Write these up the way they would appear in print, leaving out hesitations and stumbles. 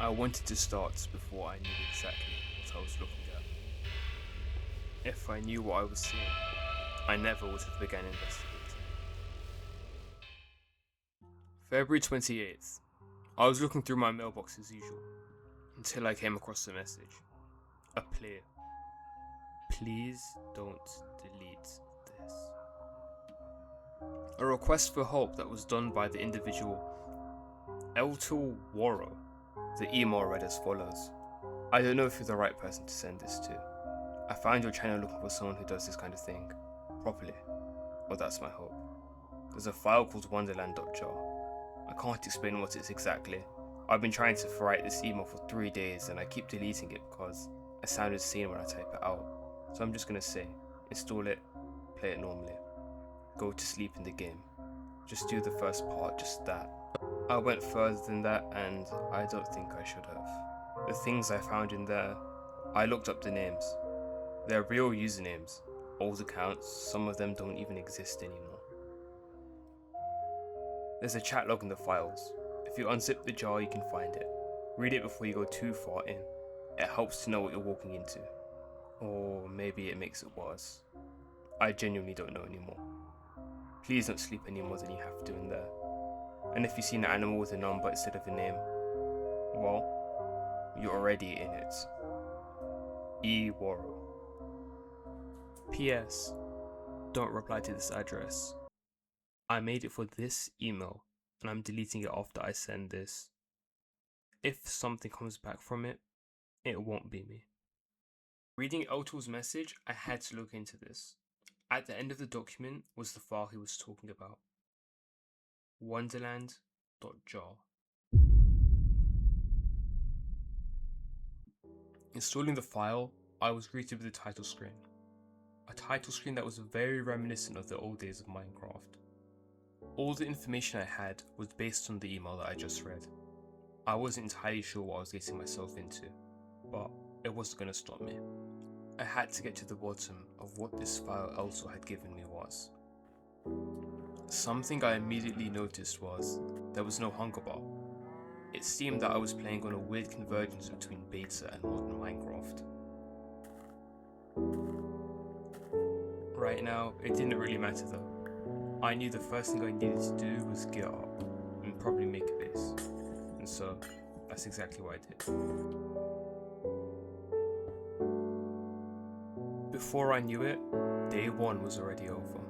I wanted to start before I knew exactly what I was looking at. If I knew what I was seeing, I never would have begun investigating. February 28th. I was looking through my mailbox as usual, until I came across a message. A plea. Please don't delete this. A request for help that was done by the individual Eltul Waro. The email read as follows. I don't know if you're the right person to send this to. I found your channel looking for someone who does this kind of thing properly. Well, that's my hope. There's a file called Wonderland.jar. I can't explain what it is exactly. I've been trying to write this email for 3 days and I keep deleting it because I sound insane when I type it out. So I'm just gonna say, install it, play it normally, go to sleep in the game. Just do the first part, just that. I went further than that and I don't think I should have. The things I found in there, I looked up the names. They're real usernames, old accounts, some of them don't even exist anymore. There's a chat log in the files. If you unzip the jar you can find it. Read it before you go too far in. It helps to know what you're walking into. Or maybe it makes it worse. I genuinely don't know anymore. Please don't sleep any more than you have to in there. And if you see an animal with a number instead of a name, well, you're already in it. E. Waro. P.S. Don't reply to this address. I made it for this email and I'm deleting it after I send this. If something comes back from it, it won't be me. Reading Eltul's message, I had to look into this. At the end of the document was the file he was talking about. Wonderland.jar. Installing the file, I was greeted with a title screen. A title screen that was very reminiscent of the old days of Minecraft. All the information I had was based on the email that I just read. I wasn't entirely sure what I was getting myself into, but it wasn't going to stop me. I had to get to the bottom of what this file also had given me was. Something I immediately noticed was there was no hunger bar. It seemed that I was playing on a weird convergence between beta and modern Minecraft. Right now, it didn't really matter though. I knew the first thing I needed to do was get up and probably make a base. And so, that's exactly what I did. Before I knew it, day 1 was already over.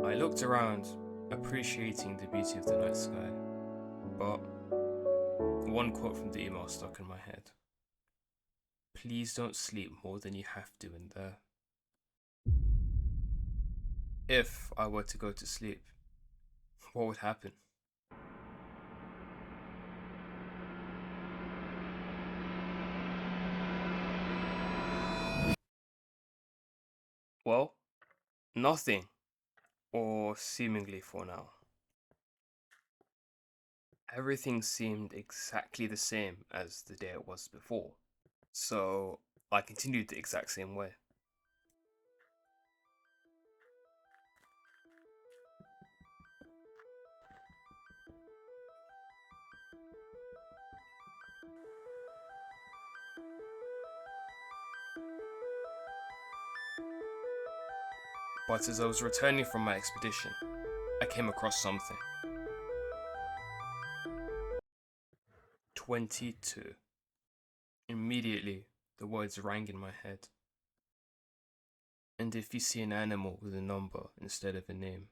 I looked around, appreciating the beauty of the night sky, but one quote from the email stuck in my head. Please don't sleep more than you have to in there. If I were to go to sleep, what would happen? Well, nothing, or seemingly for now. Everything seemed exactly the same as the day it was before, so I continued the exact same way. But as I was returning from my expedition, I came across something. 22. Immediately, the words rang in my head. And if you see an animal with a number instead of a name,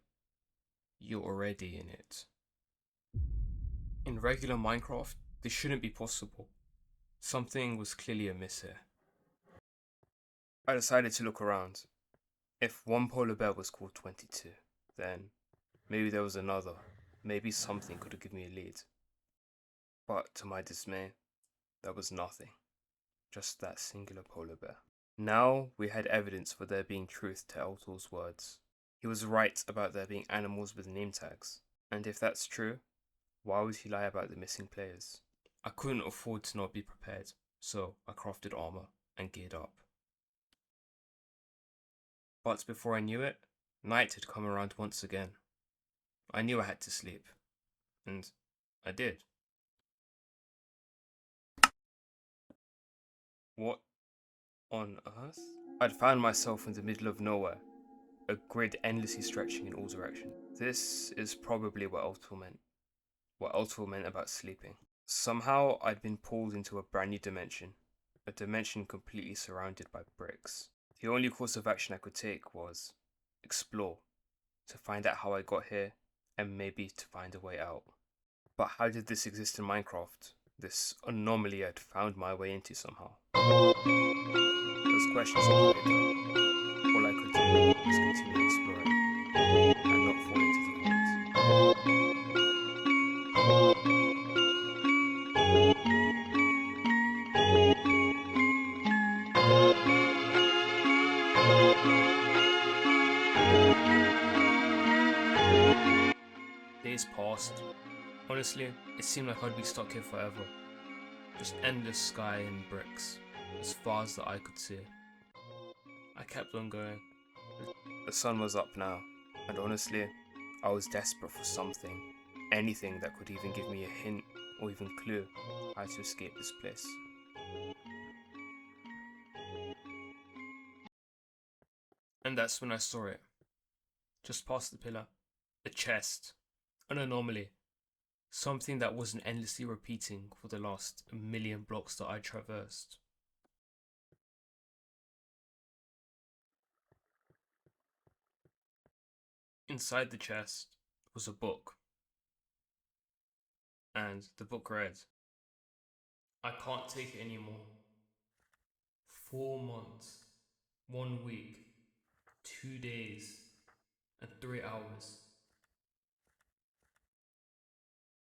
you're already in it. In regular Minecraft, this shouldn't be possible. Something was clearly amiss here. I decided to look around. If one polar bear was called 22, then maybe there was another. Maybe something could have given me a lead. But to my dismay, there was nothing. Just that singular polar bear. Now we had evidence for there being truth to Eltul's words. He was right about there being animals with name tags. And if that's true, why would he lie about the missing players? I couldn't afford to not be prepared, so I crafted armor and geared up. But before I knew it, night had come around once again. I knew I had to sleep, and I did. What on earth? I'd found myself in the middle of nowhere, a grid endlessly stretching in all directions. This is probably what Ultimo meant about sleeping. Somehow, I'd been pulled into a brand new dimension, a dimension completely surrounded by bricks. The only course of action I could take was explore, to find out how I got here, and maybe to find a way out. But how did this exist in Minecraft? This anomaly I'd found my way into somehow. Those questions included all I could do was continue exploring and not fall into the void. Days passed. Honestly, it seemed like I'd be stuck here forever. Just endless sky and bricks, as far as the eye could see. I kept on going. The sun was up now, and honestly, I was desperate for something. Anything that could even give me a hint or even clue how to escape this place. And that's when I saw it. Just past the pillar. A chest. An anomaly. Something that wasn't endlessly repeating for the last million blocks that I traversed. Inside the chest was a book. And the book read, I can't take it anymore. 4 months, 1 week, 2 days, and 3 hours.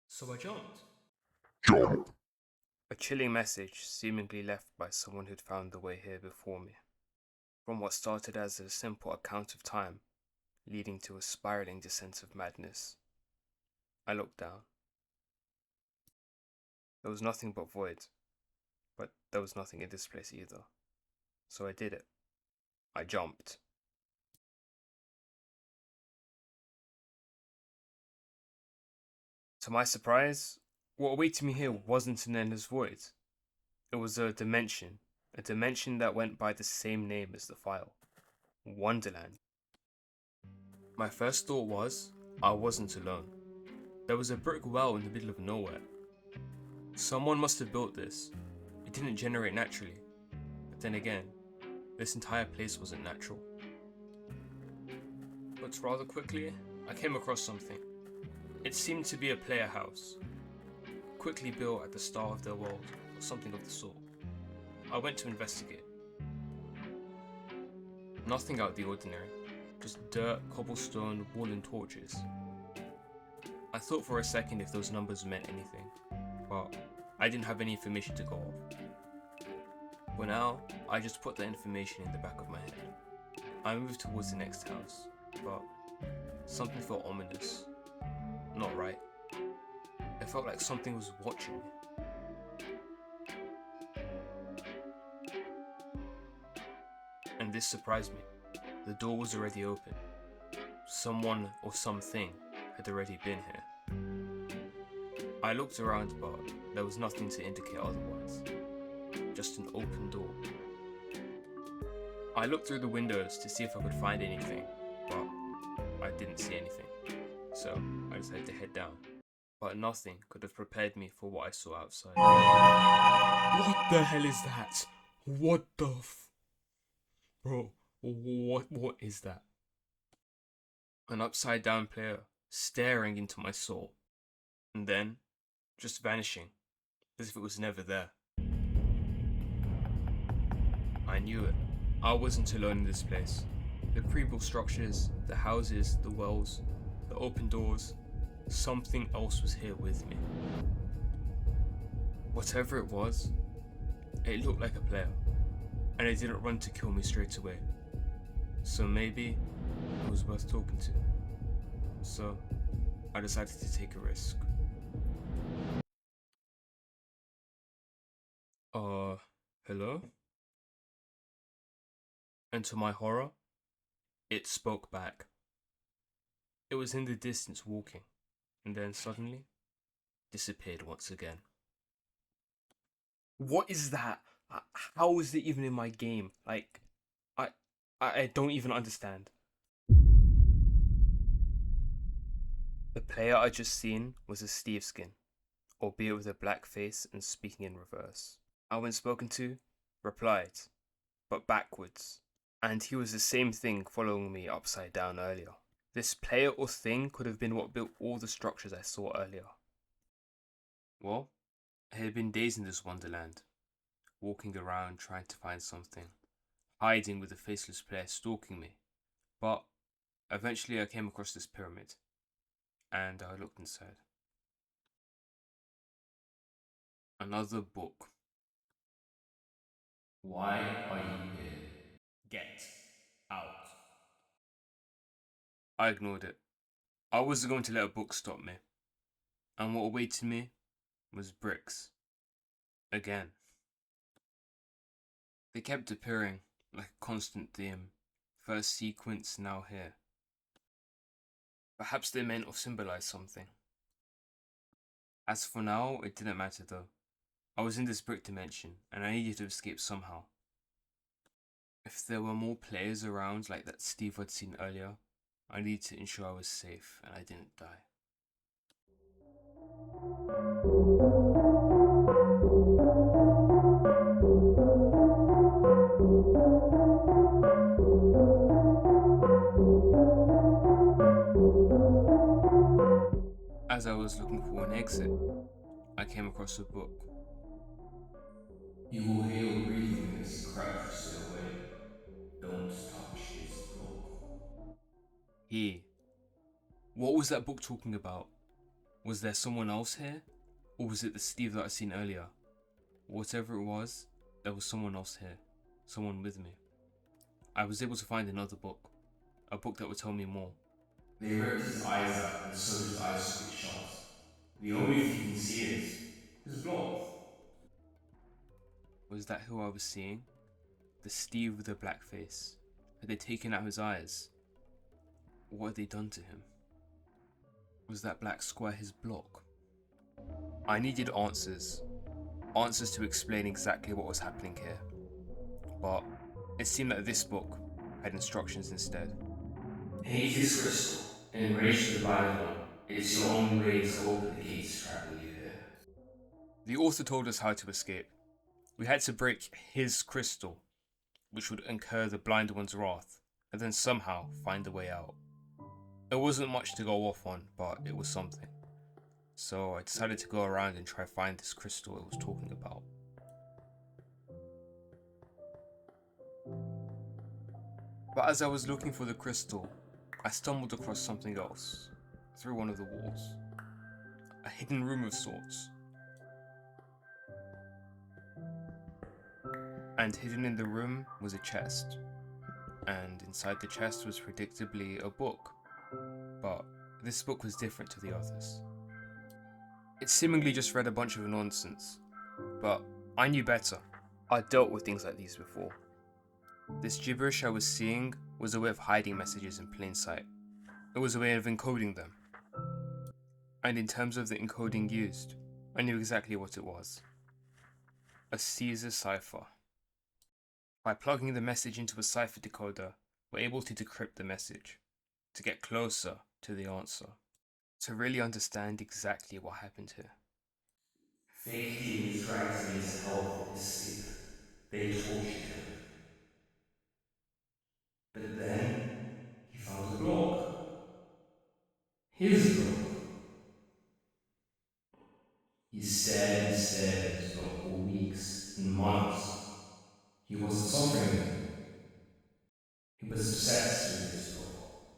So I jumped. Jump! A chilling message seemingly left by someone who'd found the way here before me. From what started as a simple account of time, leading to a spiraling descent of madness. I looked down. There was nothing but void, but there was nothing in this place either. So I did it. I jumped. To my surprise, what awaited me here wasn't an endless void. It was a dimension that went by the same name as the file, Wonderland. My first thought was, I wasn't alone. There was a brick well in the middle of nowhere. Someone must have built this. It didn't generate naturally. But then again, this entire place wasn't natural. But rather quickly, I came across something. It seemed to be a player house, quickly built at the start of their world, or something of the sort. I went to investigate. Nothing out of the ordinary, just dirt, cobblestone, wall and torches. I thought for a second if those numbers meant anything, but I didn't have any information to go off. For now, I just put that information in the back of my head. I moved towards the next house, but something felt ominous. Not right. It felt like something was watching me. And this surprised me. The door was already open. Someone or something had already been here. I looked around, but there was nothing to indicate otherwise. Just an open door. I looked through the windows to see if I could find anything, but I didn't see anything. So I decided to head down. But nothing could have prepared me for what I saw outside. What the hell is that? What the Bro, what is that? An upside down player staring into my soul. And then, just vanishing, as if it was never there. I knew it. I wasn't alone in this place. The pre-built structures, the houses, the wells, the open doors, something else was here with me. Whatever it was, it looked like a player, and it didn't run to kill me straight away. So maybe it was worth talking to. So I decided to take a risk. Hello? And to my horror, it spoke back. It was in the distance walking, and then suddenly disappeared once again. What is that? How is it even in my game? Like, I, I don't even understand. The player I just seen was a Steve skin, albeit with a black face and speaking in reverse. I, when spoken to, replied, but backwards. And he was the same thing following me upside down earlier. This player or thing could have been what built all the structures I saw earlier. Well, I had been days in this wonderland, walking around trying to find something, hiding with a faceless player stalking me. But eventually I came across this pyramid, and I looked inside. Another book. Why are you here? Get out. I ignored it. I wasn't going to let a book stop me. And what awaited me was bricks. Again. They kept appearing like a constant theme. First sequence, now here. Perhaps they meant or symbolized something. As for now, it didn't matter though. I was in this brick dimension, and I needed to escape somehow. If there were more players around like that Steve I'd seen earlier, I needed to ensure I was safe and I didn't die. As I was looking for an exit, I came across a book. You will hear your breathing as you crouch to stay away. Don't touch his block. Here. What was that book talking about? Was there someone else here? Or was it the Steve that I'd seen earlier? Whatever it was, there was someone else here. Someone with me. I was able to find another book. A book that would tell me more. They ripped his eyes out and sewed his eyes squeak shut. The only thing he can see is his block. Was that who I was seeing? The Steve with the black face. Had they taken out his eyes? What had they done to him? Was that black square his block? I needed answers. Answers to explain exactly what was happening here. But it seemed that this book had instructions instead. Take his crystal and enrage the blind one. It's your only way to open the gates trapping you here. The author told us how to escape. We had to break his crystal, which would incur the blind one's wrath, and then somehow find a way out. It wasn't much to go off on, but it was something. So I decided to go around and try to find this crystal it was talking about. But as I was looking for the crystal, I stumbled across something else, through one of the walls. A hidden room of sorts. And hidden in the room was a chest. And inside the chest was predictably a book. But this book was different to the others. It seemingly just read a bunch of nonsense. But I knew better. I'd dealt with things like these before. This gibberish I was seeing was a way of hiding messages in plain sight. It was a way of encoding them. And in terms of the encoding used, I knew exactly what it was. A Caesar cipher. By plugging the message into a cipher decoder, we're able to decrypt the message, to get closer to the answer, to really understand exactly what happened here. Fake demons dragged him into hell from his sleep. They tortured him. But then he found a block. His block. He stared and stared at his block for weeks and months. He wasn't suffering anymore. He was obsessed with his block,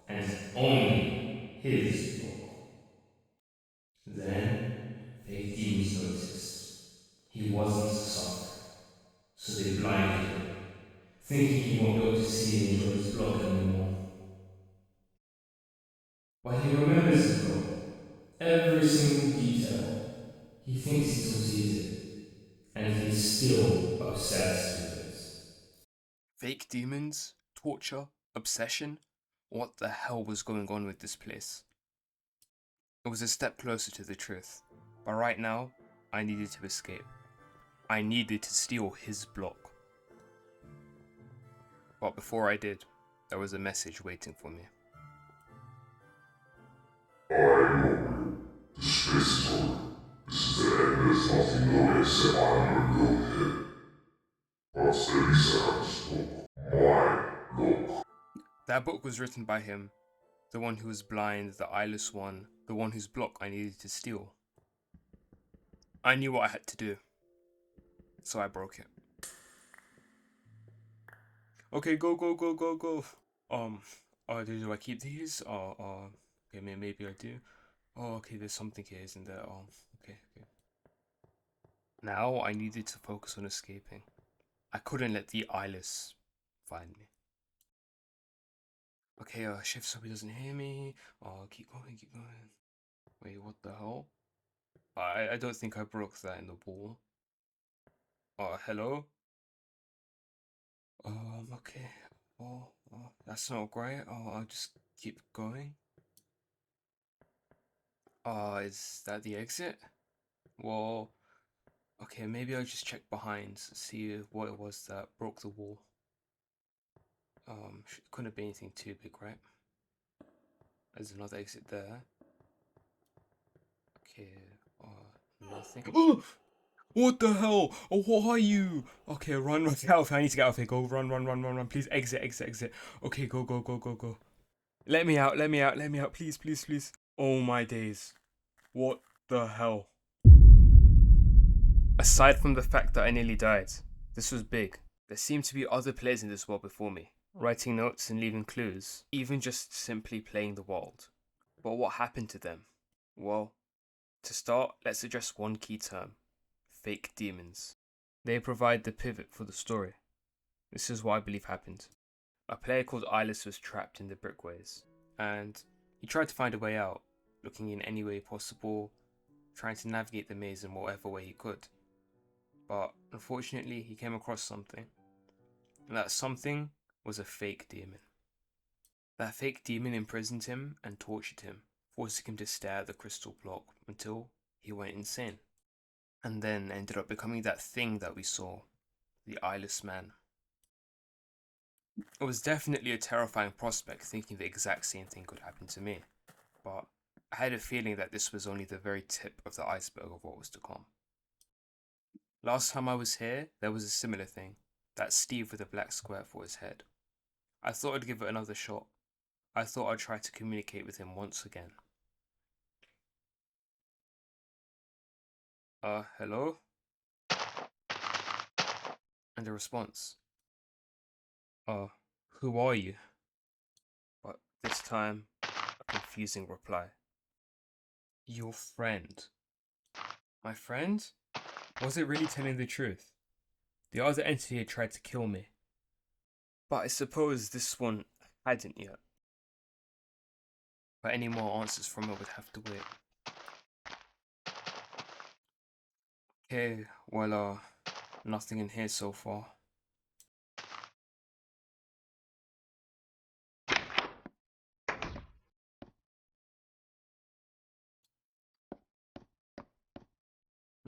and only his block. Then, fake demons noticed he wasn't suffering, so they blinded him, thinking he won't be able to see and enjoy his block anymore. But he remembers his block, every single detail. He thinks he still sees it, and he is still obsessed with it. Fake demons? Torture? Obsession? What the hell was going on with this place? It was a step closer to the truth, but right now, I needed to escape. I needed to steal his block. But before I did, there was a message waiting for me. I know the space is over. This is the end. There's nothing new except I'm a real hit. But Elisa has book. My look. That book was written by him, the one who was blind, the eyeless one, the one whose block I needed to steal. I knew what I had to do, so I broke it. Okay, go, go, go, go, go. Do I keep these? Okay, maybe I do. Oh, okay, there's something here, isn't there? Okay. Now I needed to focus on escaping. I couldn't let the eyeless find me. Okay, shift so he doesn't hear me. Keep going, keep going. Wait, what the hell? I don't think I broke that in the wall. Hello? Okay. That's not great. I'll just keep going. Is that the exit? Well, okay, maybe I'll just check behind, see what it was that broke the wall. Couldn't be anything too big, right? There's another exit there. Okay, nothing. What the hell? Oh, what are you? Okay, run, get out of here. I need to get out of here. Go, run. Please, exit. Okay, go. Let me out, please. Oh my days. What the hell? Aside from the fact that I nearly died, this was big. There seemed to be other players in this world before me, writing notes and leaving clues, even just simply playing the world. But what happened to them? Well, to start, let's address one key term: fake demons. They provide the pivot for the story. This is what I believe happened. A player called Eyeless was trapped in the brickways, and he tried to find a way out, looking in any way possible, trying to navigate the maze in whatever way he could. But unfortunately, he came across something, and that something was a fake demon. That fake demon imprisoned him and tortured him, forcing him to stare at the crystal block until he went insane, and then ended up becoming that thing that we saw, the Eyeless Man. It was definitely a terrifying prospect, thinking the exact same thing could happen to me, but I had a feeling that this was only the very tip of the iceberg of what was to come. Last time I was here, there was a similar thing, that Steve with a black square for his head. I thought I'd give it another shot. I thought I'd try to communicate with him once again. Hello? And a response. Who are you? But this time, a confusing reply. Your friend. My friend? Was it really telling the truth? The other entity had tried to kill me. But I suppose this one hadn't yet. But any more answers from it would have to wait. Okay, well, nothing in here so far.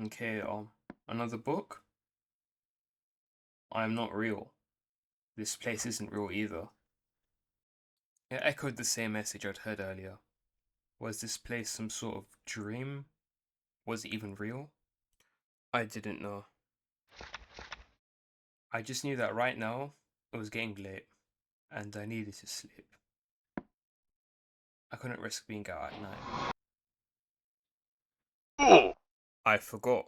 Okay, another book? I am not real. This place isn't real either. It echoed the same message I'd heard earlier. Was this place some sort of dream? Was it even real? I didn't know. I just knew that right now, it was getting late, and I needed to sleep. I couldn't risk being out at night. I forgot.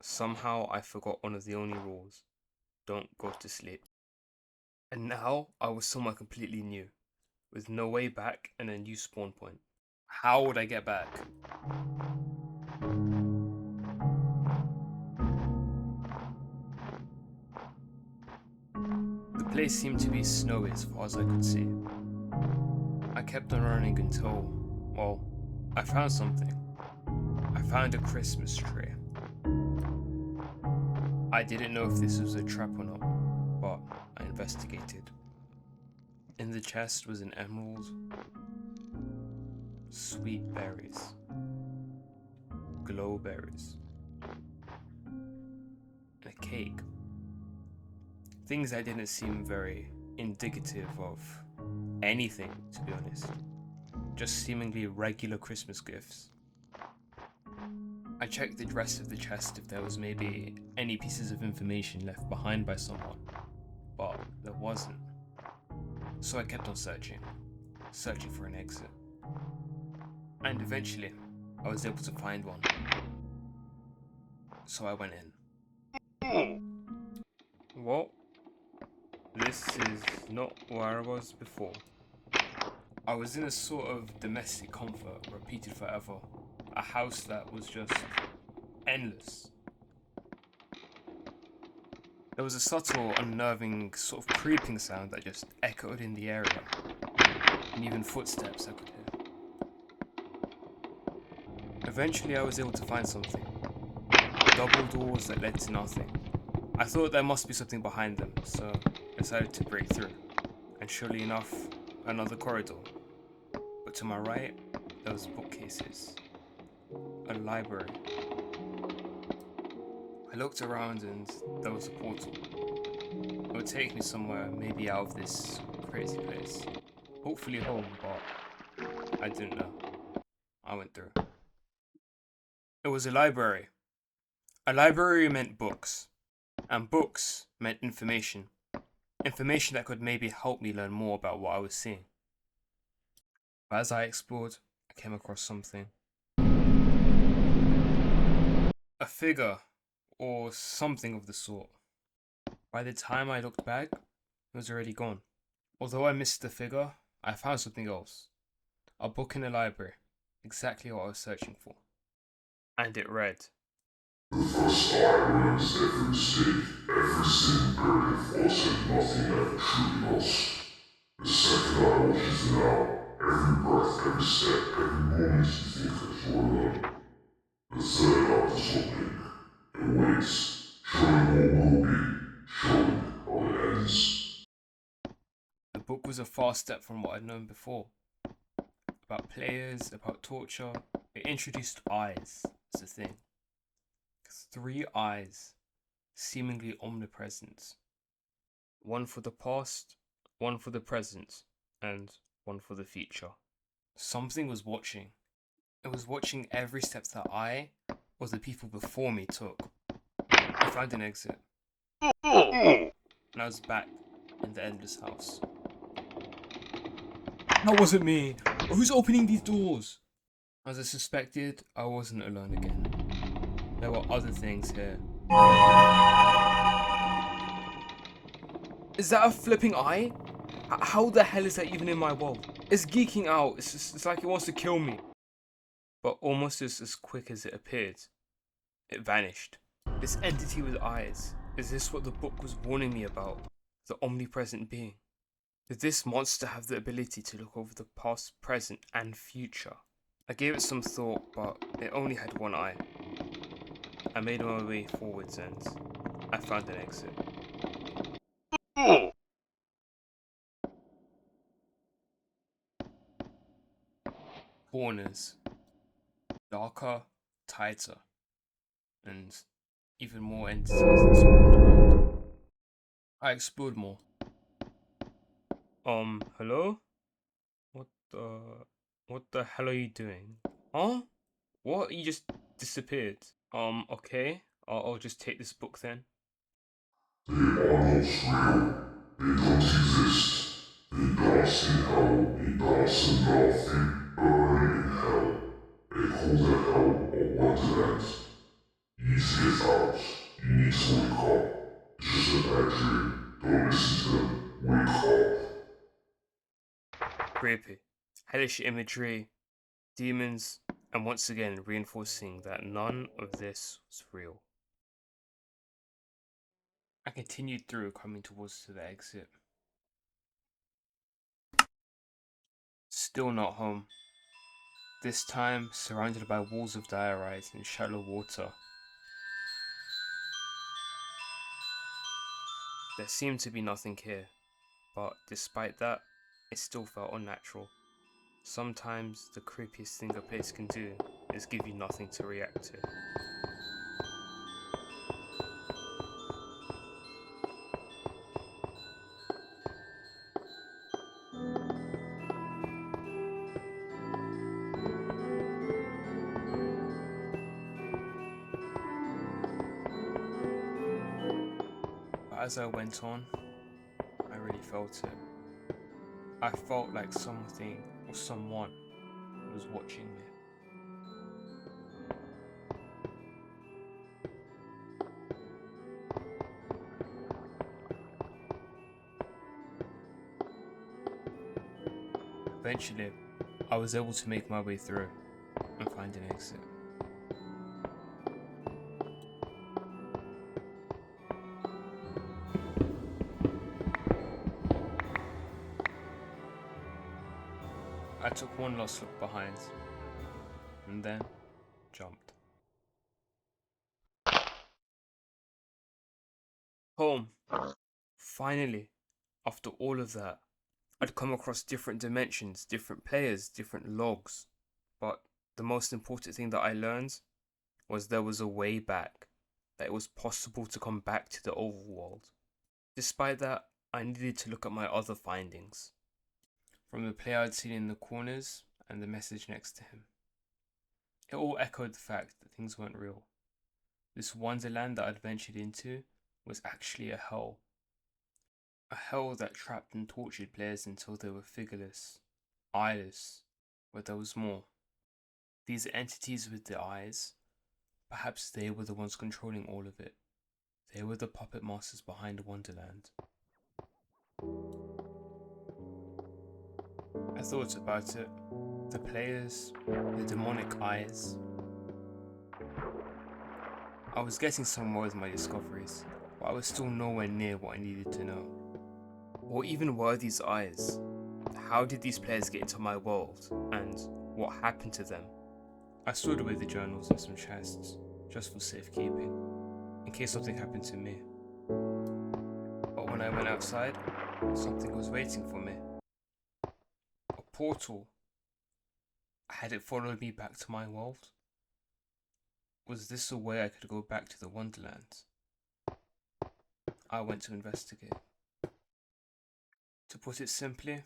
Somehow I forgot one of the only rules. Don't go to sleep. And now I was somewhere completely new, with no way back and a new spawn point. How would I get back? The place seemed to be snowy as far as I could see. I kept on running until, well, I found something. I found a Christmas tree. I didn't know if this was a trap or not, but I investigated. In the chest was an emerald, sweet berries, glow berries, and a cake. Things that didn't seem very indicative of anything, to be honest. Just seemingly regular Christmas gifts. I checked the rest of the chest if there was maybe any pieces of information left behind by someone, but there wasn't. So I kept on searching for an exit. And eventually, I was able to find one. So I went in. Well, this is not where I was before. I was in a sort of domestic comfort repeated forever. A house that was just endless. There was a subtle, unnerving, sort of creeping sound that just echoed in the area. And even footsteps I could hear. Eventually I was able to find something. Double doors that led to nothing. I thought there must be something behind them, so I decided to break through. And surely enough, another corridor. But to my right, there was bookcases. A library. I looked around and there was a portal. It would take me somewhere, maybe out of this crazy place. Hopefully home, but I didn't know. I went through. It was a library. A library meant books. And books meant information. Information that could maybe help me learn more about what I was seeing. But as I explored, I came across something. A figure, or something of the sort. By the time I looked back, it was already gone. Although I missed the figure, I found something else. A book in the library. Exactly what I was searching for. And it read. The first eye learns every mistake, every sin buried in false and nothing ever truly lost. The second eye watches the now, every breath, every step, every moment you think that you are alone. The third eye is opening. It waits, showing what will be, showing how it ends. The book was a far step from what I'd known before. About players, about torture. It introduced eyes as a thing. 3 eyes, seemingly omnipresent. One for the past, one for the present, and one for the future. Something was watching. It was watching every step that I, or the people before me, took. I found an exit. And I was back in the endless house. That wasn't me! Who's opening these doors? As I suspected, I wasn't alone again. There were other things here. Is that a flipping eye? How the hell is that even in my world? It's geeking out. It's like it wants to kill me. But almost as quick as it appeared, it vanished. This entity with eyes. Is this what the book was warning me about? The omnipresent being? Did this monster have the ability to look over the past, present, and future? I gave it some thought, but it only had one eye. I made my way forwards and I found an exit. Corners. Darker, tighter, and even more entities that spawned around. I explored more. Hello? What the... What the hell are you doing? Huh? What? You just disappeared. Okay. I'll just take this book then. They are not real. They don't exist. They dance in hell. They dance in nothing. Burn in hell. They call the hell a wonderland. You need to get out. You need to wake up. It's just a bad dream. Don't listen to them. Wake up. Creepy. Hellish imagery, demons, and once again reinforcing that none of this was real. I continued through, coming towards the exit. Still not home. This time surrounded by walls of diorite and shallow water. There seemed to be nothing here, but despite that, it still felt unnatural. Sometimes the creepiest thing a place can do is give you nothing to react to. But as I went on, I really felt it. I felt like something or someone was watching me. Eventually, I was able to make my way through and find an exit. I took one last look behind and then jumped. Home! Finally, after all of that, I'd come across different dimensions, different players, different logs. But the most important thing that I learned was there was a way back, that it was possible to come back to the overworld. Despite that, I needed to look at my other findings. From the player I'd seen in the corners and the message next to him. It all echoed the fact that things weren't real. This wonderland that I'd ventured into was actually a hell. A hell that trapped and tortured players until they were figureless, eyeless, but there was more. These entities with the eyes, perhaps they were the ones controlling all of it. They were the puppet masters behind Wonderland. I thought about it. The players, the demonic eyes. I was getting somewhere with my discoveries, but I was still nowhere near what I needed to know. What even were these eyes? How did these players get into my world? And what happened to them? I stored away the journals in some chests, just for safekeeping, in case something happened to me. But when I went outside, something was waiting for me. A portal. Had it followed me back to my world? Was this a way I could go back to the Wonderland? I went to investigate. To put it simply,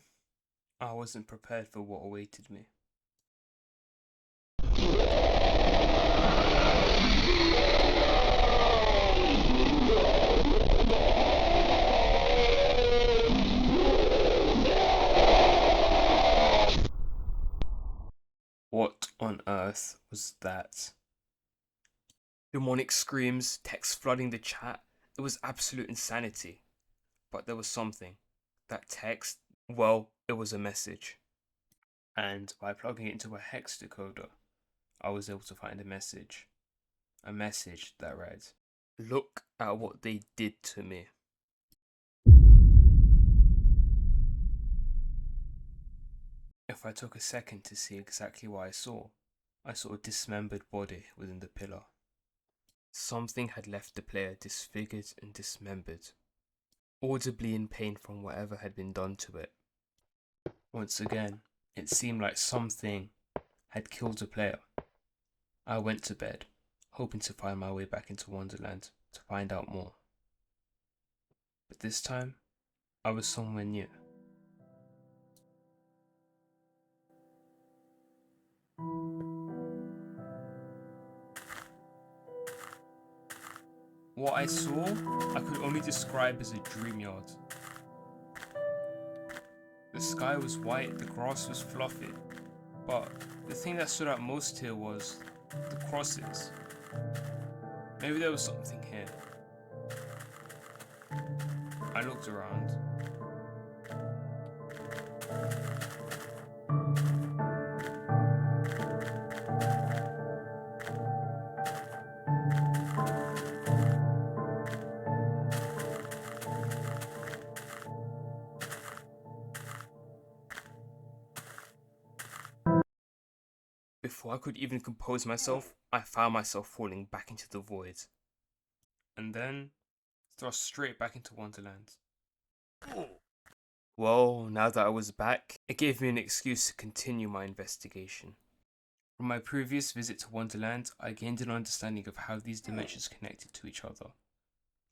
I wasn't prepared for what awaited me. What on earth was that? Demonic screams, text flooding the chat. It was absolute insanity. But there was something. That text, well, it was a message. And by plugging it into a hex decoder, I was able to find a message. A message that read, "Look at what they did to me." If I took a second to see exactly what I saw a dismembered body within the pillar. Something had left the player disfigured and dismembered, audibly in pain from whatever had been done to it. Once again, it seemed like something had killed the player. I went to bed, hoping to find my way back into Wonderland to find out more. But this time, I was somewhere new. What I saw, I could only describe as a dream yard. The sky was white, the grass was fluffy, but the thing that stood out most here was the crosses. Maybe there was something here. I looked around. Before I could even compose myself, I found myself falling back into the void. And then, thrust straight back into Wonderland. Well, now that I was back, it gave me an excuse to continue my investigation. From my previous visit to Wonderland, I gained an understanding of how these dimensions connected to each other.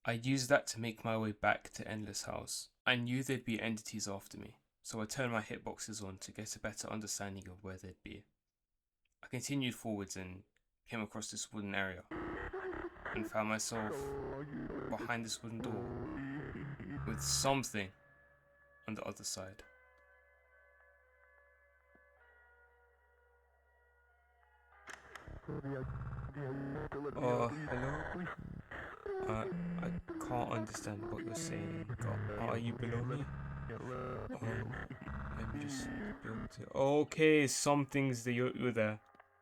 I used that to make my way back to Endless House. I knew there'd be entities after me, so I turned my hitboxes on to get a better understanding of where they'd be. I continued forwards and came across this wooden area, and found myself behind this wooden door, with something on the other side. Hello? I can't understand what you're saying. Are you below me? Let me just build it. Okay, something's you're there.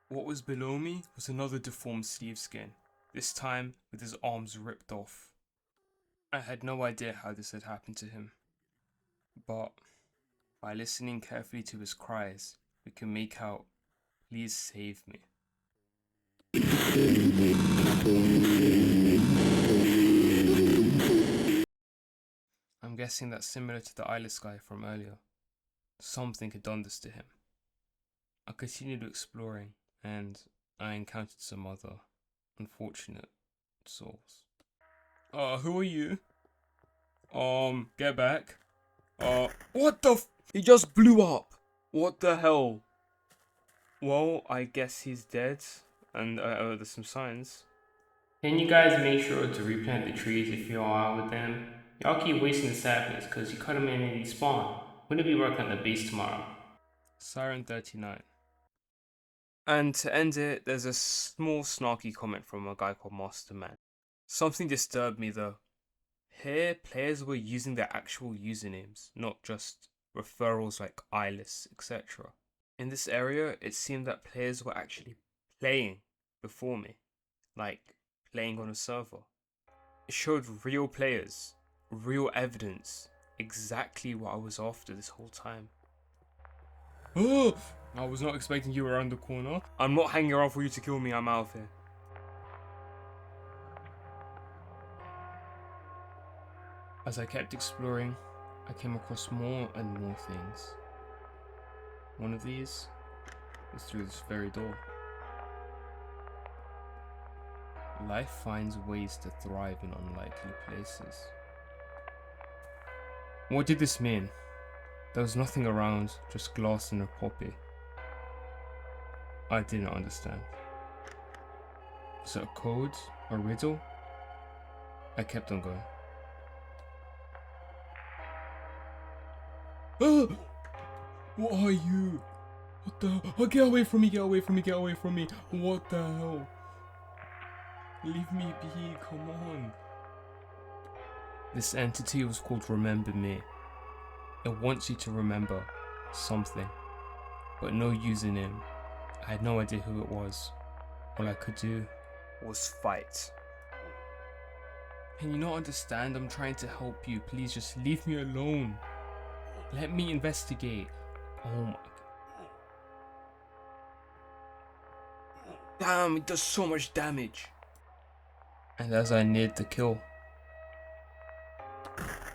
What was below me was another deformed Steve skin, this time with his arms ripped off. I had no idea how this had happened to him, but by listening carefully to his cries, we can make out, "Please save me." I'm guessing that's similar to the eyeless guy from earlier. Something had done this to him. I continued exploring, and I encountered some other unfortunate souls. Who are you? Get back. What the he just blew up! What the hell? Well, I guess he's dead, and there's some signs. Can you guys make sure to replant the trees if you're out with them? Y'all keep wasting the saplings because you cut them in and they spawn. We're gonna be working on the base tomorrow. Siren 39. And to end it, there's a small snarky comment from a guy called Masterman. Something disturbed me though. Here, players were using their actual usernames, not just referrals like eyeless, etc. In this area, it seemed that players were actually playing before me, like playing on a server. It showed real players, real evidence, exactly what I was after this whole time. Oh, I was not expecting you around the corner. I'm not hanging around for you to kill me, I'm out of here. As I kept exploring, I came across more and more things. One of these is through this very door. Life finds ways to thrive in unlikely places. What did this mean? There was nothing around, just glass and a poppy. I didn't understand. Was it a code? A riddle? I kept on going. Ah! What are you? What the hell? Oh, get away from me, get away from me, get away from me. What the hell? Leave me be, come on. This entity was called Remember Me. It wants you to remember something, but no username. I had no idea who it was. All I could do was fight. Can you not understand? I'm trying to help you. Please just leave me alone. Let me investigate. Oh my. Damn, it does so much damage. And as I neared the kill.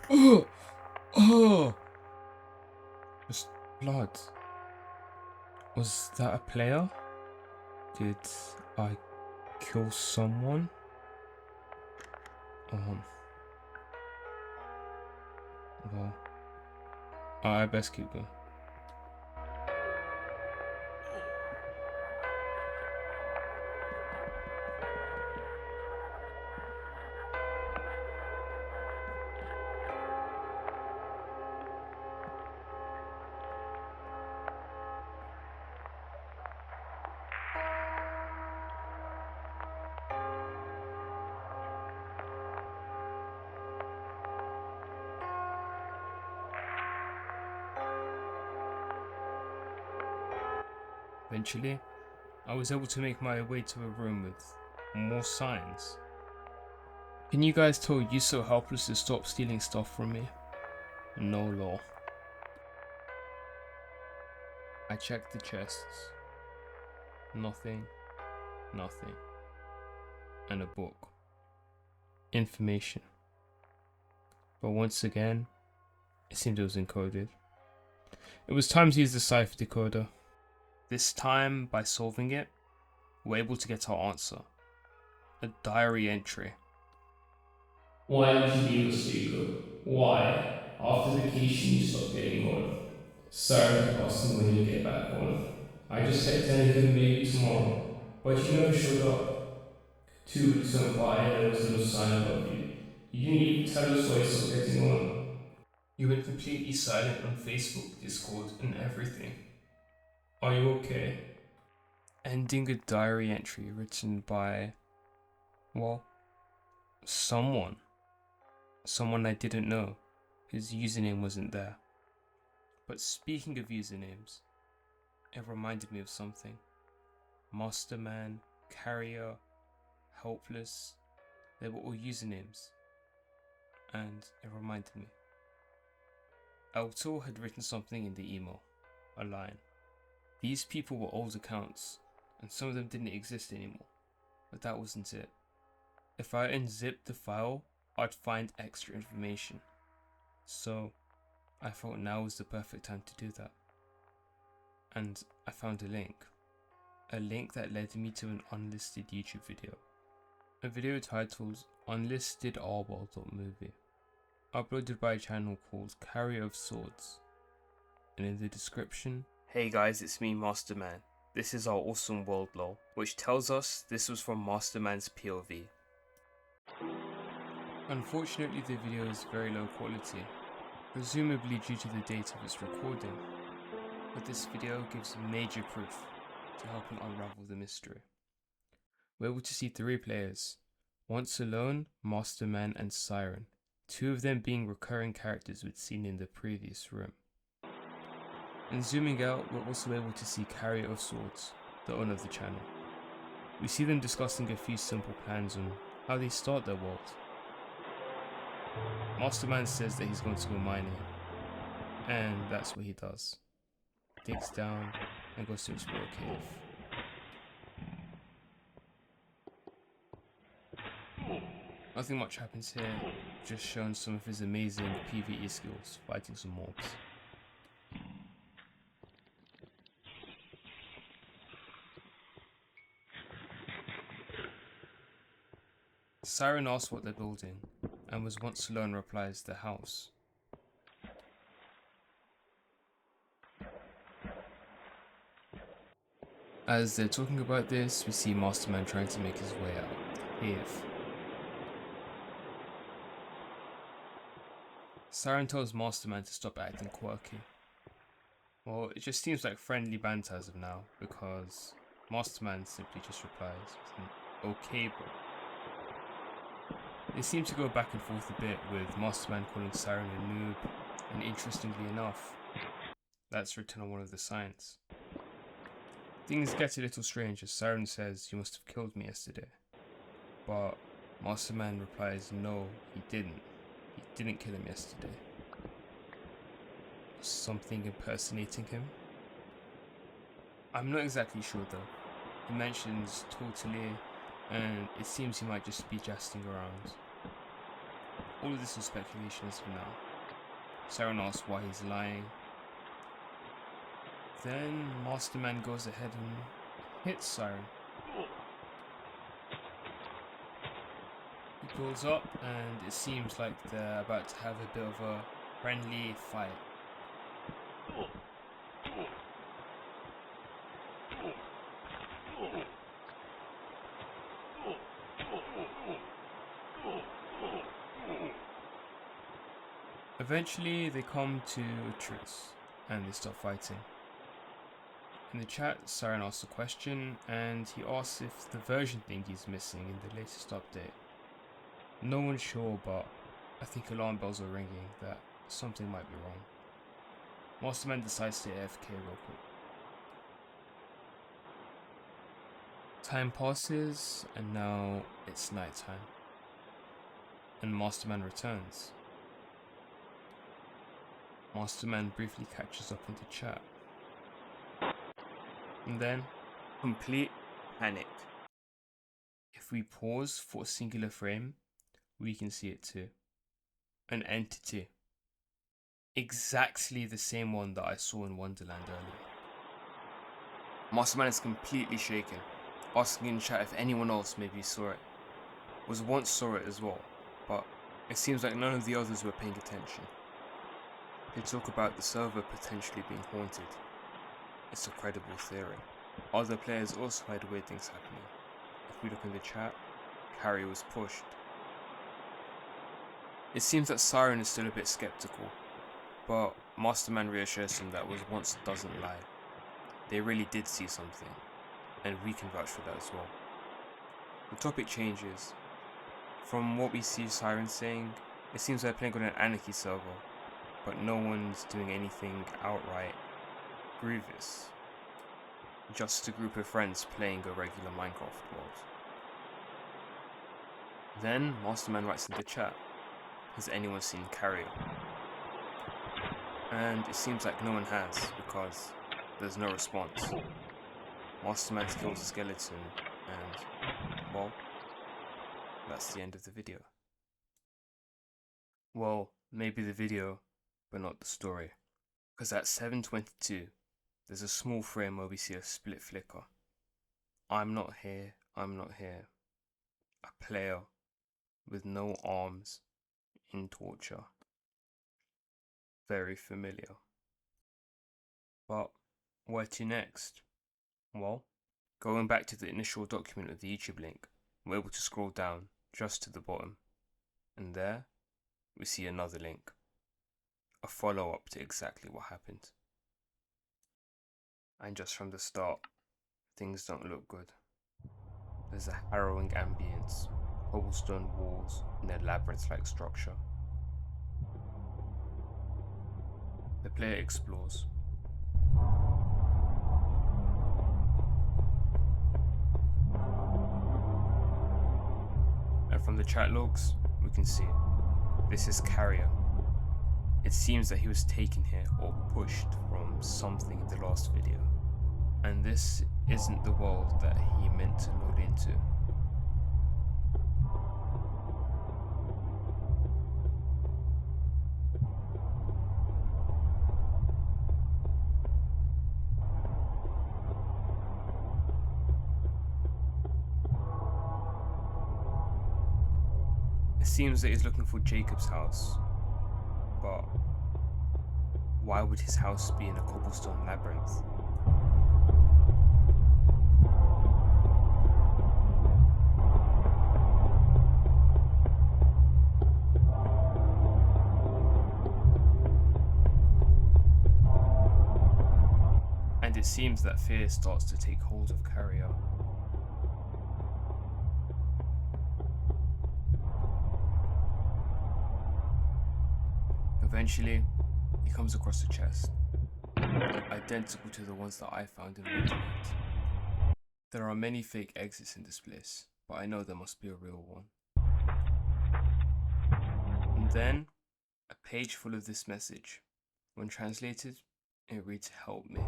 Oh! Oh! Just blood. Was that a player? Did I kill someone? Well, I best keep going. Eventually, I was able to make my way to a room with more signs. Can you guys tell you so helpless to stop stealing stuff from me? No law. I checked the chests. Nothing. Nothing. And a book. Information. But once again, It seemed it was encoded. It was time to use the cipher decoder. This time, by solving it, we're able to get our answer. A diary entry. Why did you leave us, Jacob? Why? After vacation, you stopped getting on. Siren kept asking when you'd get back on. I just kept telling him maybe tomorrow, but you never showed up. 2 weeks went by and there was no sign of you. You didn't even tell us why you stopped getting on. You went completely silent on Facebook, Discord, and everything. Are you okay? Ending a diary entry written by, well, someone. Someone I didn't know. His username wasn't there. But speaking of usernames, it reminded me of something. Masterman, Carrier, Helpless, they were all usernames. And it reminded me. Altor had written something in the email, a line. These people were old accounts, and some of them didn't exist anymore, but that wasn't it. If I unzipped the file, I'd find extra information. So, I thought now was the perfect time to do that. And I found a link that led me to an unlisted YouTube video. A video titled unlisted.rworld.movie, uploaded by a channel called Carrier of Swords. And in the description, hey guys, it's me, Masterman. This is our awesome world lore, which tells us this was from Masterman's POV. Unfortunately, the video is very low quality, presumably due to the date of its recording, but this video gives major proof to help unravel the mystery. We're able to see 3 players, Once Alone, Masterman and Siren, 2 of them being recurring characters we'd seen in the previous room. And zooming out, we're also able to see Carrier of Swords, the owner of the channel. We see them discussing a few simple plans on how they start their world. Masterman says that he's going to go mining, and that's what he does. Digs down and goes to explore a cave. Nothing much happens here, just showing some of his amazing PvE skills fighting some mobs. Siren asks what they're building, and Was Once Alone replies the house. As they're talking about this, we see Masterman trying to make his way out the cave. Siren tells Masterman to stop acting quirky. Well, it just seems like friendly banter as of now, because Masterman simply just replies with an okay bro. They seem to go back and forth a bit, with Masterman calling Siren a noob, and interestingly enough, that's written on one of the signs. Things get a little strange as Siren says, "You must have killed me yesterday." But Masterman replies, "No, he didn't. He didn't kill him yesterday." Something impersonating him? I'm not exactly sure though. He mentions totally, and it seems he might just be jesting around. All of this is speculation as of now. Siren asks why he's lying. Then Masterman goes ahead and hits Siren. He pulls up and it seems like they're about to have a bit of a friendly fight. Eventually they come to a truce and they stop fighting. In the chat, Siren asks a question and he asks if the version thingy is missing in the latest update. No one's sure, but I think alarm bells are ringing that something might be wrong. Masterman decides to AFK real quick. Time passes and now it's nighttime. And Masterman returns. Masterman briefly catches up into chat. And then, complete panic. If we pause for a singular frame, we can see it too. An entity. Exactly the same one that I saw in Wonderland earlier. Masterman is completely shaken, asking in chat if anyone else maybe saw it. Was once saw it as well, but it seems like none of the others were paying attention. They talk about the server potentially being haunted. It's a credible theory. Other players also had weird things happening. If we look in the chat, Carrie was pushed. It seems that Siren is still a bit skeptical, but Masterman reassures him that was once doesn't lie. They really did see something, and we can vouch for that as well. The topic changes. From what we see Siren saying, it seems they're playing on an Anarchy server, but no one's doing anything outright grievous. Just a group of friends playing a regular Minecraft world. Then Masterman writes in the chat, has anyone seen Carrier? And it seems like no one has, because there's no response. Masterman kills a skeleton, and, well, that's the end of the video. Well, maybe the video, but not the story. Because at 7:22, there's a small frame where we see a split flicker. I'm not here, I'm not here. A player with no arms in torture. Very familiar. But where to next? Well, going back to the initial document of the YouTube link, we're able to scroll down just to the bottom, and there we see another link, a follow-up to exactly what happened. And just from the start, things don't look good. There's a harrowing ambience, cobblestone walls in a labyrinth-like structure. The player explores. And from the chat logs, we can see this is Carrier. It seems that he was taken here or pushed from something in the last video. And this isn't the world that he meant to load into. It seems that he's looking for Jacob's house, but why would his house be in a cobblestone labyrinth? And it seems that fear starts to take hold of Carrier. Eventually, he comes across a chest, identical to the ones that I found in Wonderland. There are many fake exits in this place, but I know there must be a real one. And then, a page full of this message. When translated, it reads, "Help me."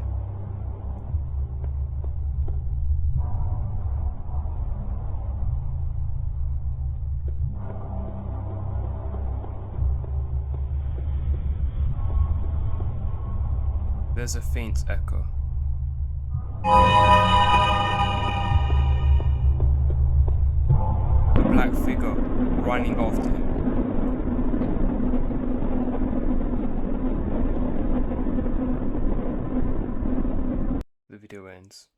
There's a faint echo. A black figure running after him. The video ends.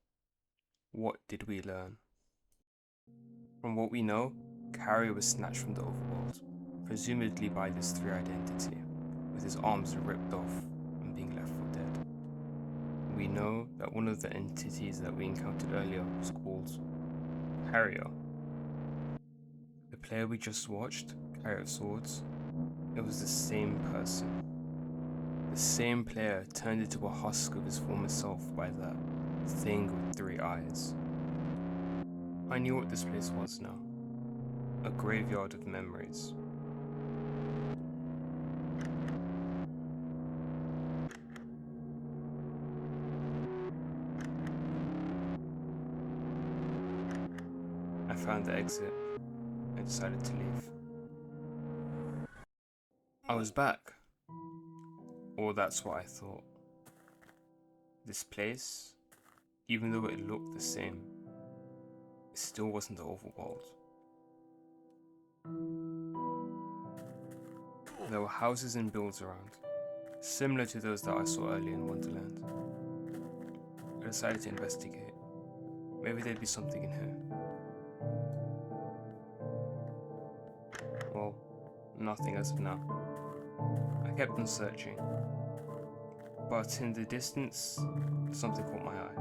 What did we learn? From what we know, Carrier was snatched from the overworld, presumably by this 3-eyed entity, with his arms ripped off and being left for dead. We know that one of the entities that we encountered earlier was called Carrier. The player we just watched, Carrier of Swords, it was the same person. The same player turned into a husk of his former self by that thing with 3 eyes. I knew what this place was now. A graveyard of memories. I found the exit and decided to leave. I was back. Or that's what I thought. This place, even though it looked the same, it still wasn't the overworld. There were houses and builds around, similar to those that I saw earlier in Wonderland. I decided to investigate. Maybe there'd be something in here. Well, nothing as of now. I kept on searching, but in the distance, something caught my eye.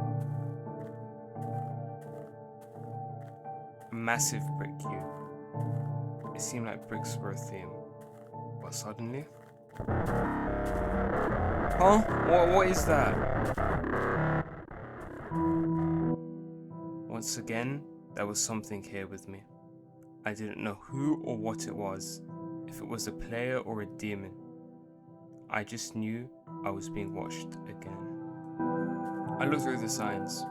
A massive brick cube. It seemed like bricks were a theme, but suddenly... Huh? What is that? Once again, there was something here with me. I didn't know who or what it was, if it was a player or a demon. I just knew I was being watched again. I looked through the signs.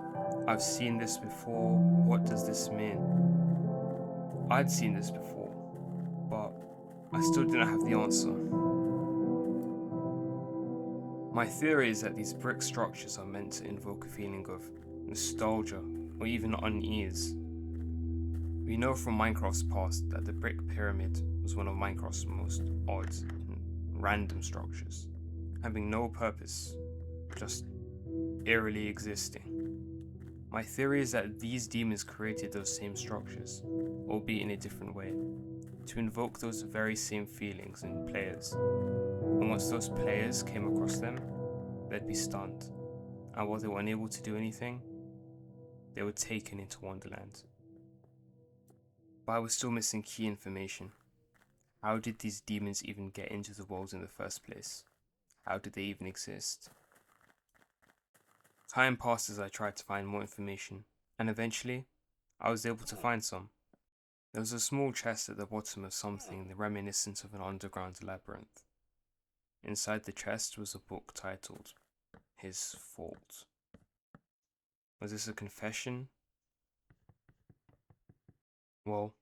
I've seen this before. What does this mean? I'd seen this before, but I still didn't have the answer. My theory is that these brick structures are meant to invoke a feeling of nostalgia or even unease. We know from Minecraft's past that the brick pyramid was one of Minecraft's most odd and random structures, having no purpose, just eerily existing. My theory is that these demons created those same structures, albeit in a different way, to invoke those very same feelings in players. And once those players came across them, they'd be stunned, and while they were unable to do anything, they were taken into Wonderland. But I was still missing key information. How did these demons even get into the world in the first place? How did they even exist? Time passed as I tried to find more information, and eventually, I was able to find some. There was a small chest at the bottom of something reminiscent of an underground labyrinth. Inside the chest was a book titled His Fault. Was this a confession? Well,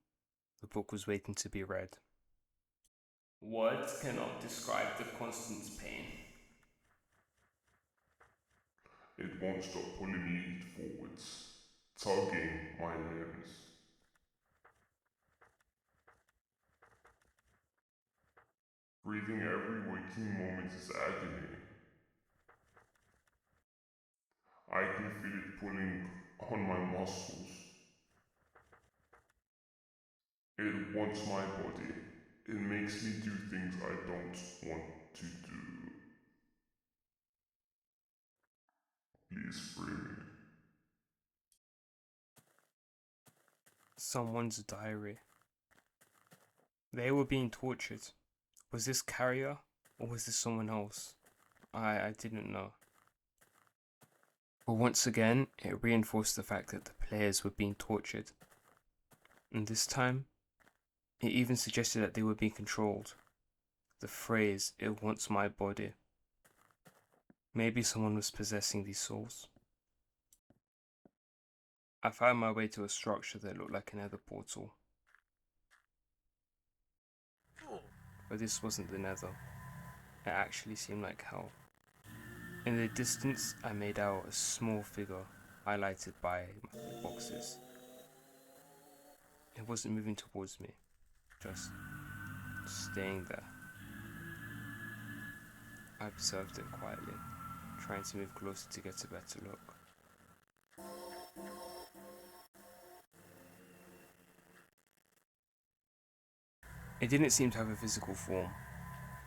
the book was waiting to be read. Words cannot describe the constant pain. It won't stop pulling me forwards, tugging my limbs. Breathing every waking moment is agony. I can feel it pulling on my muscles. It wants my body. It makes me do things I don't want to do. Please free me. Someone's diary. They were being tortured. Was this Carrier, or was this someone else? I didn't know. But once again, it reinforced the fact that the players were being tortured. And this time, it even suggested that they were being controlled. The phrase, "it wants my body." Maybe someone was possessing these souls. I found my way to a structure that looked like a nether portal. But this wasn't the nether. It actually seemed like hell. In the distance, I made out a small figure highlighted by my boxes. It wasn't moving towards me, just staying there. I observed it quietly, trying to move closer to get a better look. It didn't seem to have a physical form,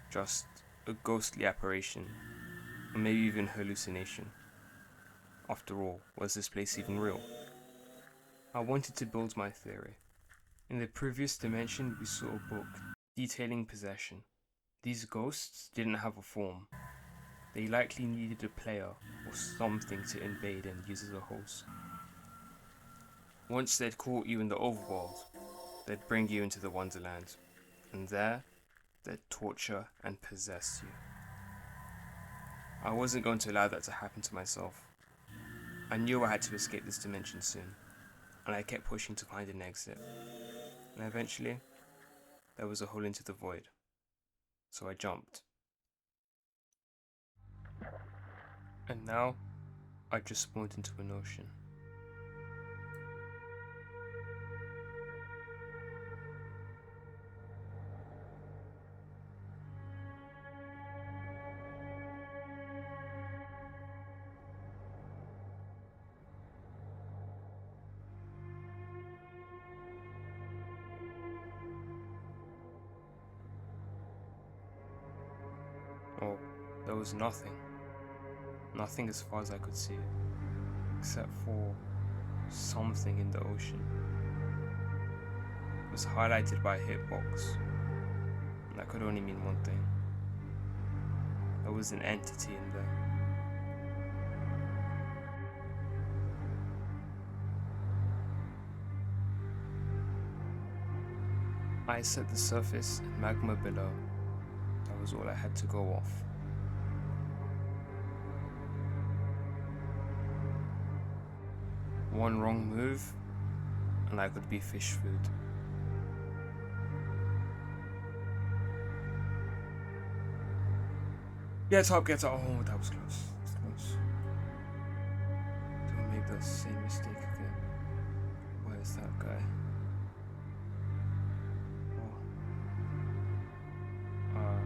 just a ghostly apparition, or maybe even hallucination. After all, was this place even real? I wanted to build my theory. In the previous dimension, we saw a book detailing possession. These ghosts didn't have a form. They likely needed a player or something to invade and use as a host. Once they'd caught you in the overworld, they'd bring you into the Wonderland, and there, they'd torture and possess you. I wasn't going to allow that to happen to myself. I knew I had to escape this dimension soon, and I kept pushing to find an exit. And eventually, there was a hole into the void, so I jumped. And now, I just spawned into an ocean. Oh, there was nothing. Nothing as far as I could see, except for something in the ocean. It was highlighted by a hitbox, and that could only mean one thing. There was an entity in there. Ice at the surface and magma below. That was all I had to go off. One wrong move, and I could be fish food. Get up, get up. Oh, that was close. That's close. Don't make that same mistake again. Where's that guy? Oh.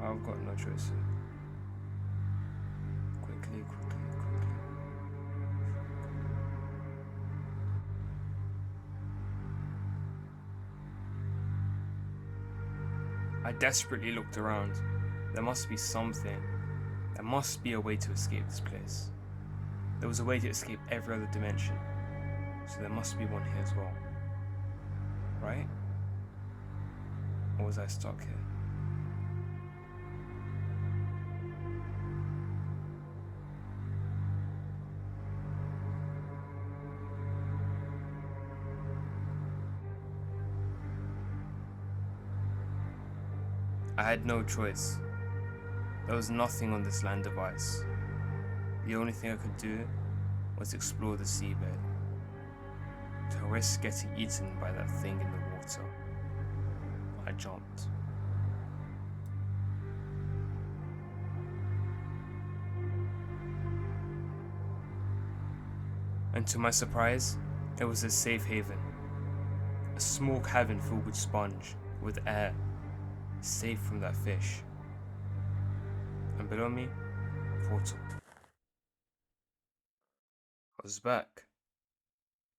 I've got no choice here. Quickly. I desperately looked around. There must be something. There must be a way to escape this place. There was a way to escape every other dimension. So there must be one here as well. Right? Or was I stuck here? I had no choice. There was nothing on this land of ice. The only thing I could do was explore the seabed, to risk getting eaten by that thing in the water. I jumped. And to my surprise, it was a safe haven. A small cabin filled with sponge, with air, safe from that fish. And below me, a portal. I was back.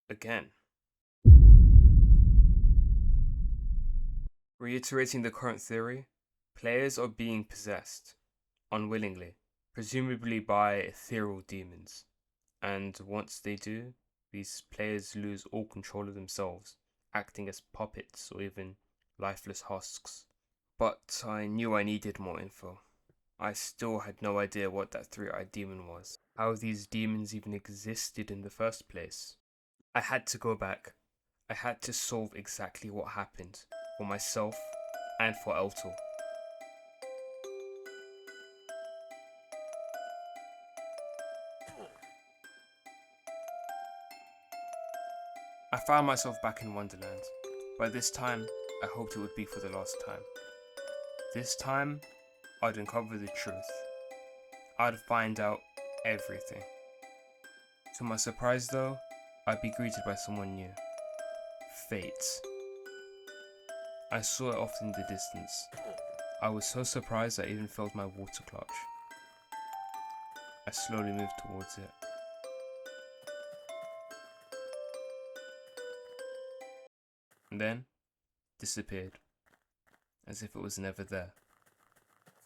Again. Reiterating the current theory, players are being possessed, unwillingly, presumably by ethereal demons. And once they do, these players lose all control of themselves, acting as puppets or even lifeless husks. But I knew I needed more info. I still had no idea what that three-eyed demon was, how these demons even existed in the first place. I had to go back. I had to solve exactly what happened, for myself and for Elto. I found myself back in Wonderland. By this time, I hoped it would be for the last time. This time, I'd uncover the truth. I'd find out everything. To my surprise though, I'd be greeted by someone new. Fate. I saw it off in the distance. I was so surprised I even felt my water clutch. I slowly moved towards it. And then, disappeared, as if it was never there.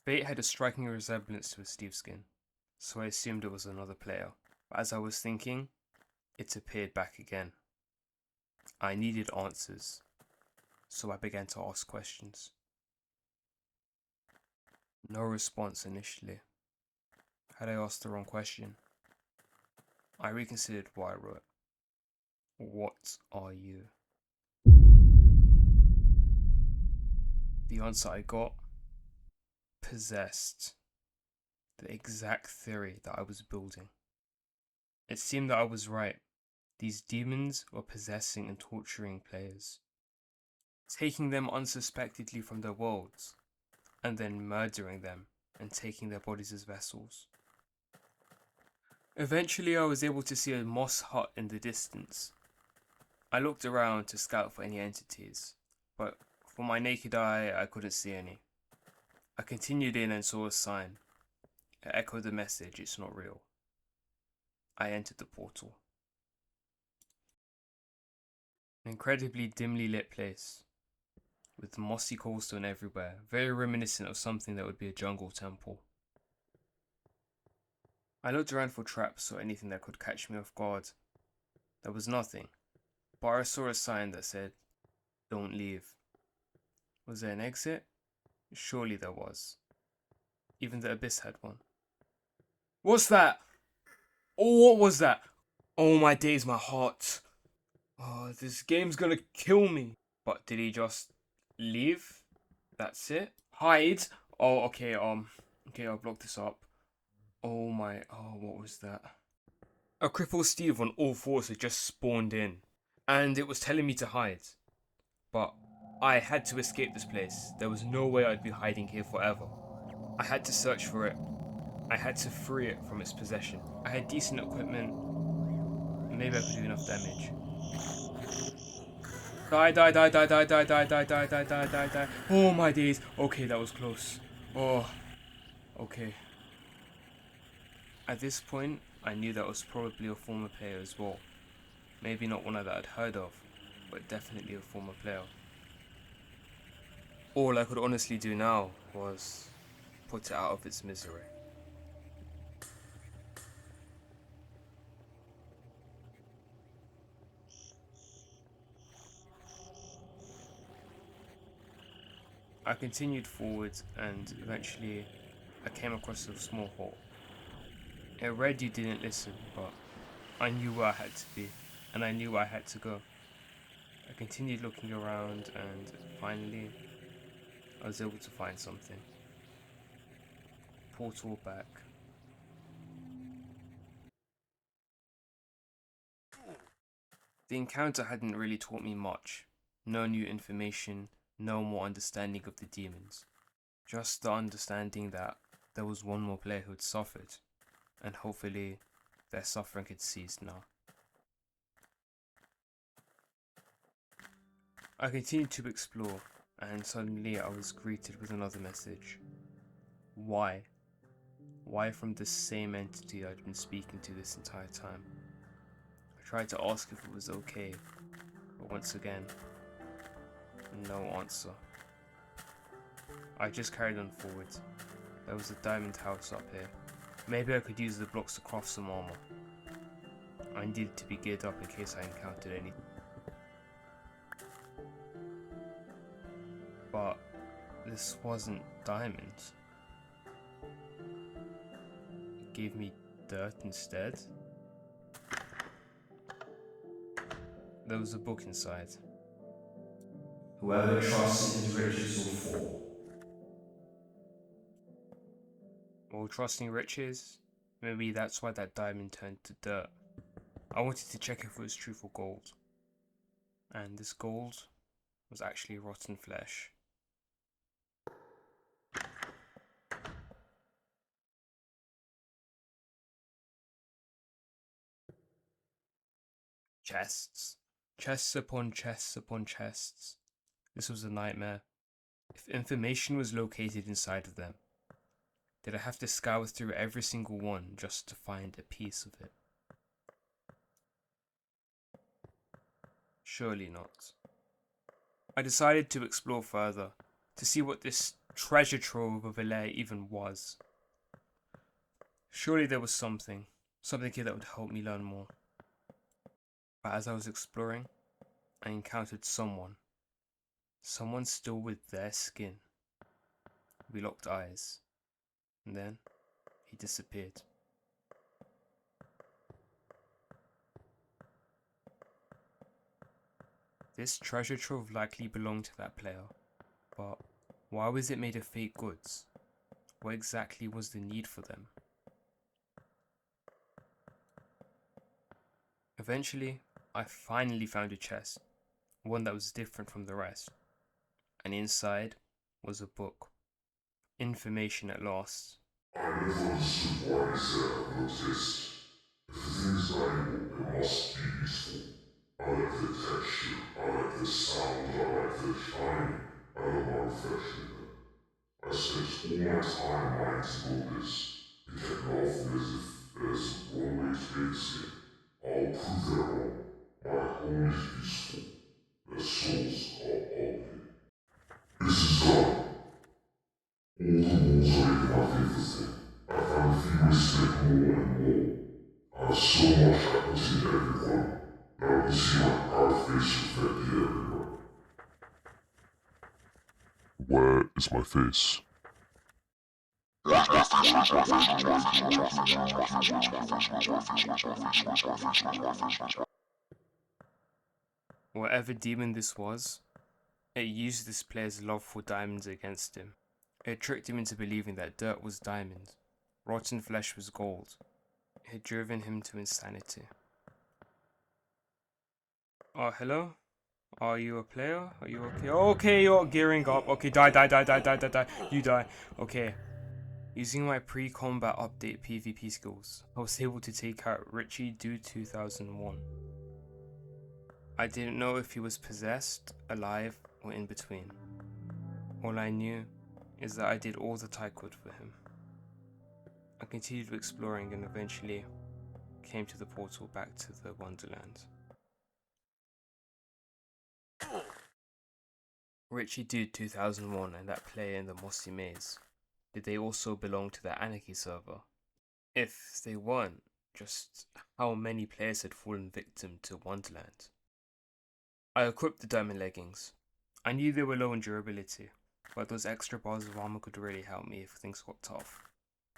Fate had a striking resemblance to a Steve-skin, so I assumed it was another player. But as I was thinking, it appeared back again. I needed answers, so I began to ask questions. No response initially. Had I asked the wrong question? I reconsidered what I wrote. What are you? The answer I got? Possessed. The exact theory that I was building. It seemed that I was right. These demons were possessing and torturing players, taking them unsuspectedly from their worlds, and then murdering them and taking their bodies as vessels. Eventually, I was able to see a moss hut in the distance. I looked around to scout for any entities, but for my naked eye, I couldn't see any. I continued in and saw a sign. It echoed the message, "It's not real." I entered the portal. An incredibly dimly lit place, with mossy cobblestone everywhere, very reminiscent of something that would be a jungle temple. I looked around for traps or anything that could catch me off guard. There was nothing, but I saw a sign that said, "Don't leave." Was there an exit? Surely there was. Even the abyss had one. What's that? Oh, what was that? Oh my days, my heart. Oh, this game's gonna kill me. But did he just leave? That's it? Hide? Oh, okay, okay, I'll block this up. Oh my, oh, what was that? A crippled Steve on all fours had just spawned in, and it was telling me to hide. But I had to escape this place. There was no way I'd be hiding here forever. I had to search for it. I had to free it from its possession. I had decent equipment. Maybe I could do enough damage. Die, die, die, die, die, die, die, die, die, die, die, die, die. Oh my days. Okay, that was close. Oh, okay. At this point, I knew that was probably a former player as well. Maybe not one that I'd heard of, but definitely a former player. All I could honestly do now was put it out of its misery. I continued forward and eventually I came across a small hole. It read you didn't listen, but I knew where I had to be and I knew where I had to go. I continued looking around and finally I was able to find something. Portal back. The encounter hadn't really taught me much. No new information, no more understanding of the demons. Just the understanding that there was one more player who had suffered, and hopefully their suffering had ceased now. I continued to explore, and suddenly I was greeted with another message. Why? Why from the same entity I'd been speaking to this entire time? I tried to ask if it was okay, but once again, no answer. I just carried on forward. There was a diamond house up here. Maybe I could use the blocks to craft some armor. I needed to be geared up in case I encountered anything. But this wasn't diamonds. It gave me dirt instead. There was a book inside. Whoever trusts in his riches will fall. Well, trusting riches? Maybe that's why that diamond turned to dirt. I wanted to check if it was truthful gold. And this gold was actually rotten flesh. Chests. Chests upon chests upon chests. This was a nightmare. If information was located inside of them, did I have to scour through every single one just to find a piece of it? Surely not. I decided to explore further, to see what this treasure trove of a lair even was. Surely there was something here that would help me learn more. But as I was exploring, I encountered someone still with their skin. We locked eyes, and then he disappeared. This treasure trove likely belonged to that player, but why was it made of fake goods? What exactly was the need for them? Eventually, I finally found a chest, one that was different from the rest, and inside was a book. Information at last. I never understood why they set up no test. valuable, it must be useful. I like the texture, I like the sound, I like the shining. I love my reflection in it. I spent all my time wanting to build this. They kept laughing as if there's one way to make this game. I'll prove them wrong. My home is useful. Their souls are ugly. This is done. All the walls are making my favorite thing. I found a few ways to make more and more. I have so much I put in every one. Now you can see my proud face reflected everywhere. Where is my face? Whatever demon this was, it used this player's love for diamonds against him. It tricked him into believing that dirt was diamond, rotten flesh was gold. It had driven him to insanity. Oh, hello? Are you a player? Are you okay? Okay, you're gearing up. Okay, die. You die. Okay. Using my pre-combat update PvP skills, I was able to take out Richie Dude 2001. I didn't know if he was possessed, alive, or in between. All I knew is that I did all that I could for him. I continued exploring and eventually came to the portal back to the Wonderland. Richie Dude 2001 and that player in the mossy maze, did they also belong to the Anarchy server? If they weren't, just how many players had fallen victim to Wonderland? I equipped the diamond leggings. I knew they were low in durability, but those extra bars of armor could really help me if things got tough.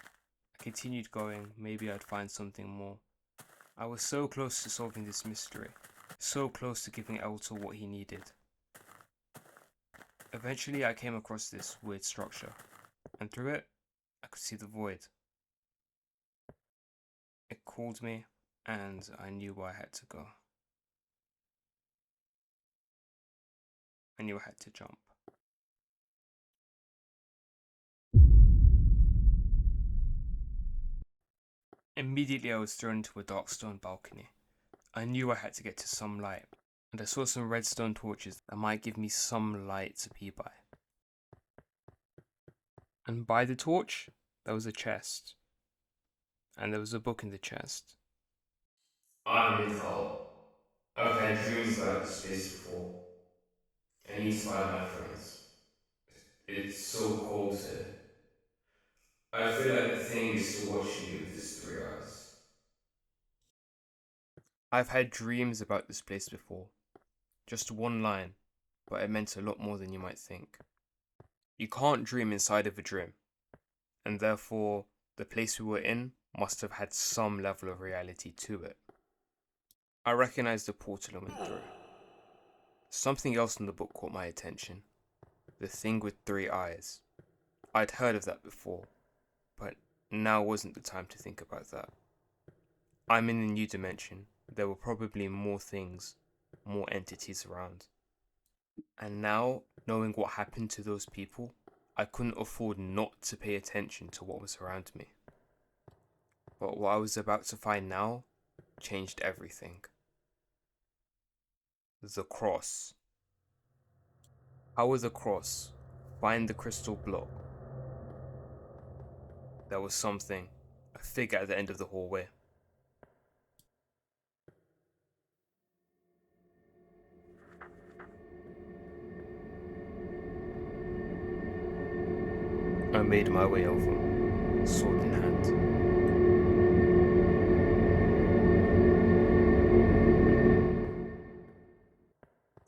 I continued going, maybe I'd find something more. I was so close to solving this mystery, so close to giving Eltor what he needed. Eventually I came across this weird structure, and through it, I could see the void. It called me, and I knew where I had to go. I knew I had to jump. Immediately I was thrown into a dark stone balcony. I knew I had to get to some light, and I saw some redstone torches that might give me some light to be by. And by the torch, there was a chest. And there was a book in the chest. I'm in hell. I've had dreams about this place before. I need to find my friends. It's so cold here. I feel like the thing is still watching me with its 3 eyes. I've had dreams about this place before. Just one line, but it meant a lot more than you might think. You can't dream inside of a dream, and therefore the place we were in must have had some level of reality to it. I recognized the portal and went through. Something else in the book caught my attention. The thing with 3 eyes. I'd heard of that before, but now wasn't the time to think about that. I'm in a new dimension. There were probably more things, more entities around. And now, knowing what happened to those people, I couldn't afford not to pay attention to what was around me. But what I was about to find now changed everything. The cross. How would the cross find the crystal block? There was something, a figure at the end of the hallway. I made my way over, sword in hand.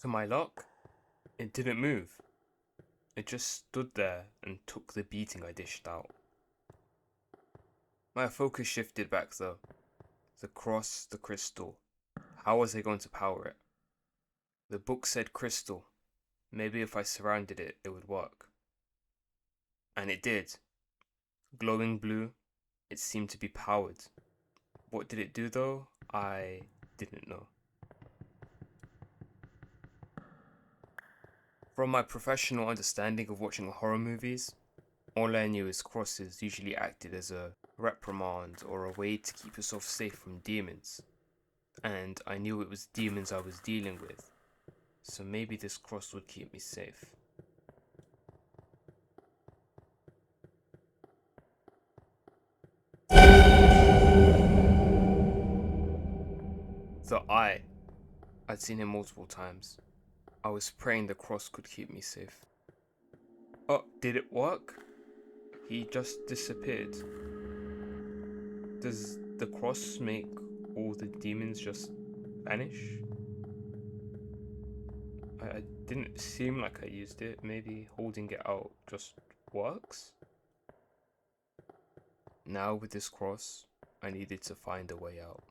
To my luck, it didn't move. It just stood there and took the beating I dished out. My focus shifted back though. The cross, the crystal. How was I going to power it? The book said crystal. Maybe if I surrounded it, it would work. And it did. Glowing blue, it seemed to be powered. What did it do though? I didn't know. From my professional understanding of watching horror movies, all I knew is crosses usually acted as a reprimand or a way to keep yourself safe from demons. and I knew it was demons I was dealing with, so maybe this cross would keep me safe. The eye. I'd seen him multiple times. I was praying the cross could keep me safe. Oh, did it work? He just disappeared. Does the cross make all the demons just vanish? I didn't seem like I used it. Maybe holding it out just works? Now with this cross, I needed to find a way out.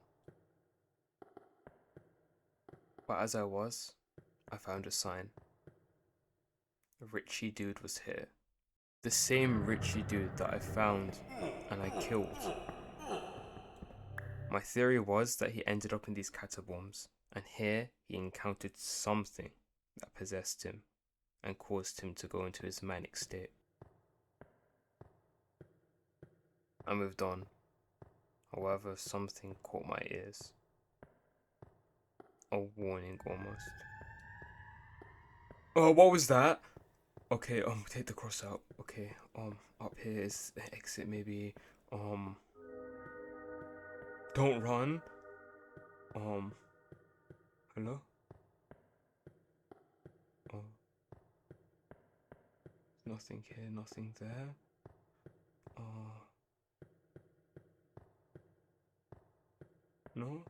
But as I was, I found a sign. A Richie dude was here. The same Richie dude that I found and I killed. My theory was that he ended up in these catacombs, and here he encountered something that possessed him and caused him to go into his manic state. I moved on. However, something caught my ears. A warning almost. Oh, what was that? Okay, take the cross out. Okay, up here is the exit maybe. Don't run. Hello? Oh, nothing here, nothing there. No?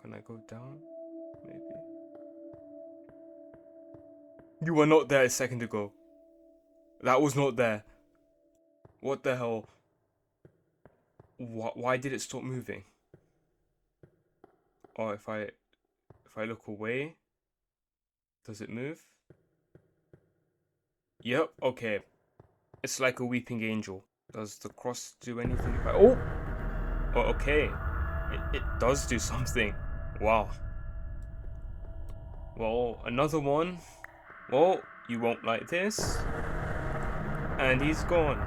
Can I go down? Maybe. You were not there a second ago. That was not there. What the hell? Why did it stop moving? Oh, if I look away, does it move? Yep, okay. It's like a weeping angel. Does the cross do anything? Oh, okay. It does do something. Wow. Well, another one. Well, you won't like this. And he's gone.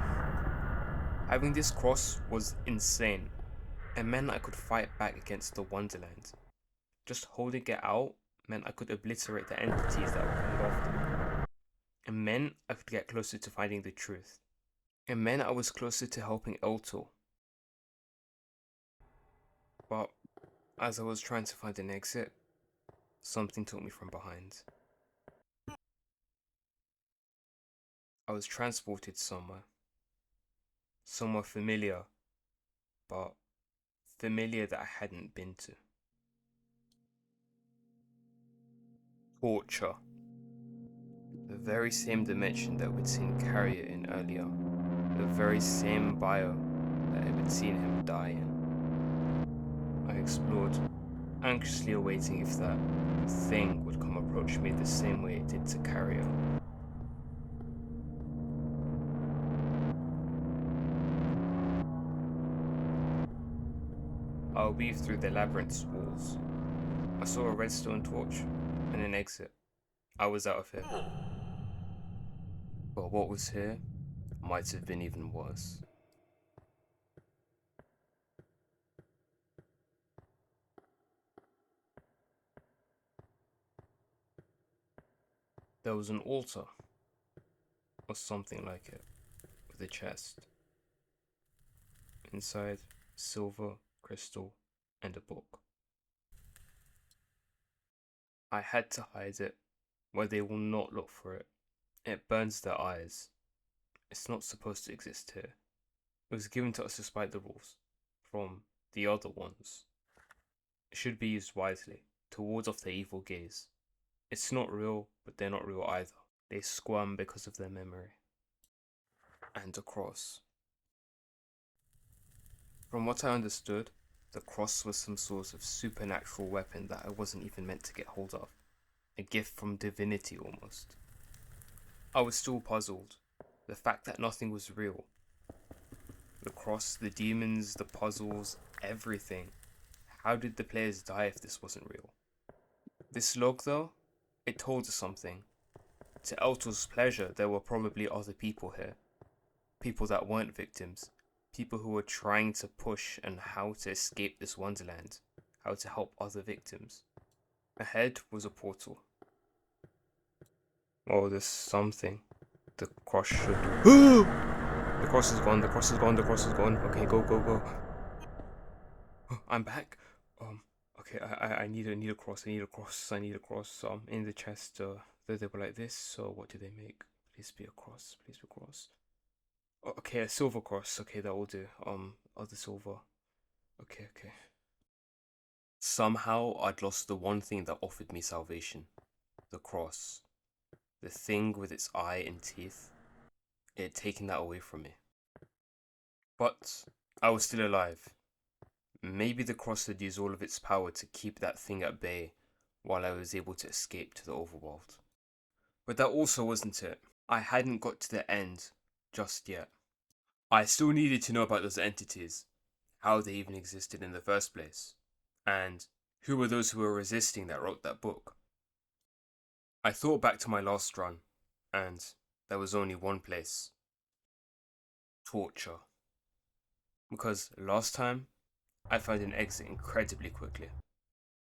Having this cross was insane. It meant I could fight back against the Wonderland. Just holding it out meant I could obliterate the entities that were coming after me. It meant I could get closer to finding the truth. It meant I was closer to helping Elto. But as I was trying to find an exit, something took me from behind. I was transported somewhere. Somewhere familiar, but familiar that I hadn't been to. Torture. The very same dimension that we'd seen Carrier in earlier. The very same bio that I had seen him die in. I explored, anxiously awaiting if that thing would come approach me the same way it did to Carrier. I weaved through the labyrinth's walls. I saw a redstone torch and an exit. I was out of here. But what was here might have been even worse. There was an altar, or something like it, with a chest. Inside, silver, crystal, and a book. I had to hide it where they will not look for it. It burns their eyes. It's not supposed to exist here. It was given to us despite the rules from the other ones. It should be used wisely to ward off their evil gaze. It's not real, but they're not real either. They squirm because of their memory. And a cross. From what I understood, the cross was some sort of supernatural weapon that I wasn't even meant to get hold of. A gift from divinity almost. I was still puzzled. The fact that nothing was real. The cross, the demons, the puzzles, everything. How did the players die if this wasn't real? This log though, it told us something. To Elto's pleasure, there were probably other people here. People that weren't victims. People who were trying to push and how to escape this wonderland. how to help other victims. Ahead was a portal. Oh, there's something. The cross should... The cross is gone, the cross is gone, the cross is gone. Okay, go, go, go. I'm back. Okay, I need a cross, I need a cross, I need a cross. In the chest, they were like this, so what do they make? Please be a cross, please be a cross. Oh, okay, a silver cross, okay, that will do. Other silver. Okay, okay. Somehow, I'd lost the one thing that offered me salvation. The cross. The thing with its eye and teeth. It had taken that away from me. But I was still alive. Maybe the cross had used all of its power to keep that thing at bay while I was able to escape to the overworld. But that also wasn't it. I hadn't got to the end just yet. I still needed to know about those entities, how they even existed in the first place, and who were those who were resisting that wrote that book. I thought back to my last run, and there was only one place. Torture. Because last time, I found an exit incredibly quickly.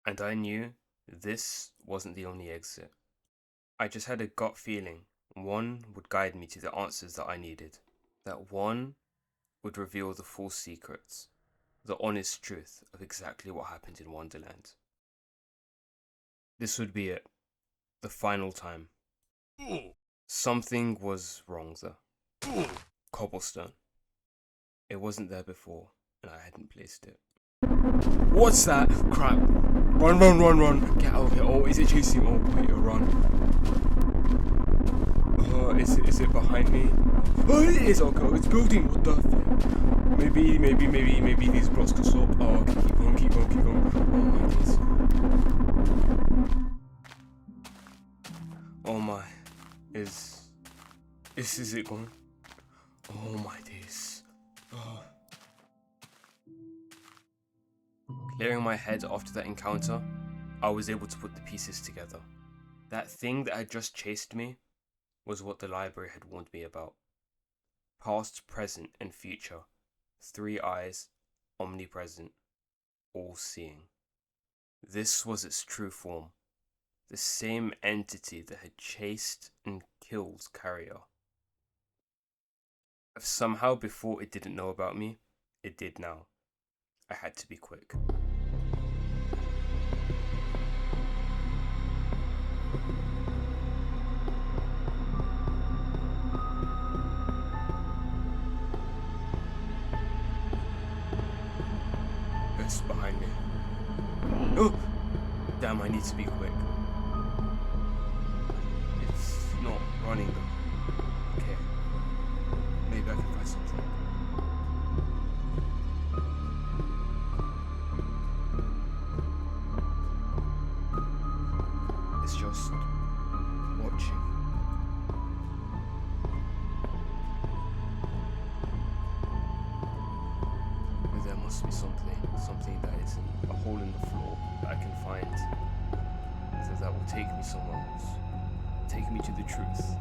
And I knew this wasn't the only exit. I just had a gut feeling one would guide me to the answers that I needed. That one would reveal the full secrets, the honest truth of exactly what happened in Wonderland. This would be it. The final time. Something was wrong though. Cobblestone. It wasn't there before, and I hadn't placed it. What's that? Crap. Run, run, run, run. Get out of here. Oh, is it chasing? Oh, wait, run. Is it behind me? Oh, it is. Okay, it's building. What the fuck? Maybe these blocks can stop. Oh, okay, keep going, keep going, keep going. Oh my days. Oh my. Is it going? Oh my days. Oh. Clearing my head after that encounter, I was able to put the pieces together. That thing that had just chased me was what the library had warned me about. Past, present, and future. 3 eyes, omnipresent, all-seeing. This was its true form. The same entity that had chased and killed Carrier. If somehow before it didn't know about me, it did now. I had to be quick. It's behind me. Oh! Damn, I need to be quick. It's not running though. Okay. Maybe I can find something. It's just watching. There must be something that isn't a hole in the floor that I can find that will take me somewhere else. Take me to the truth.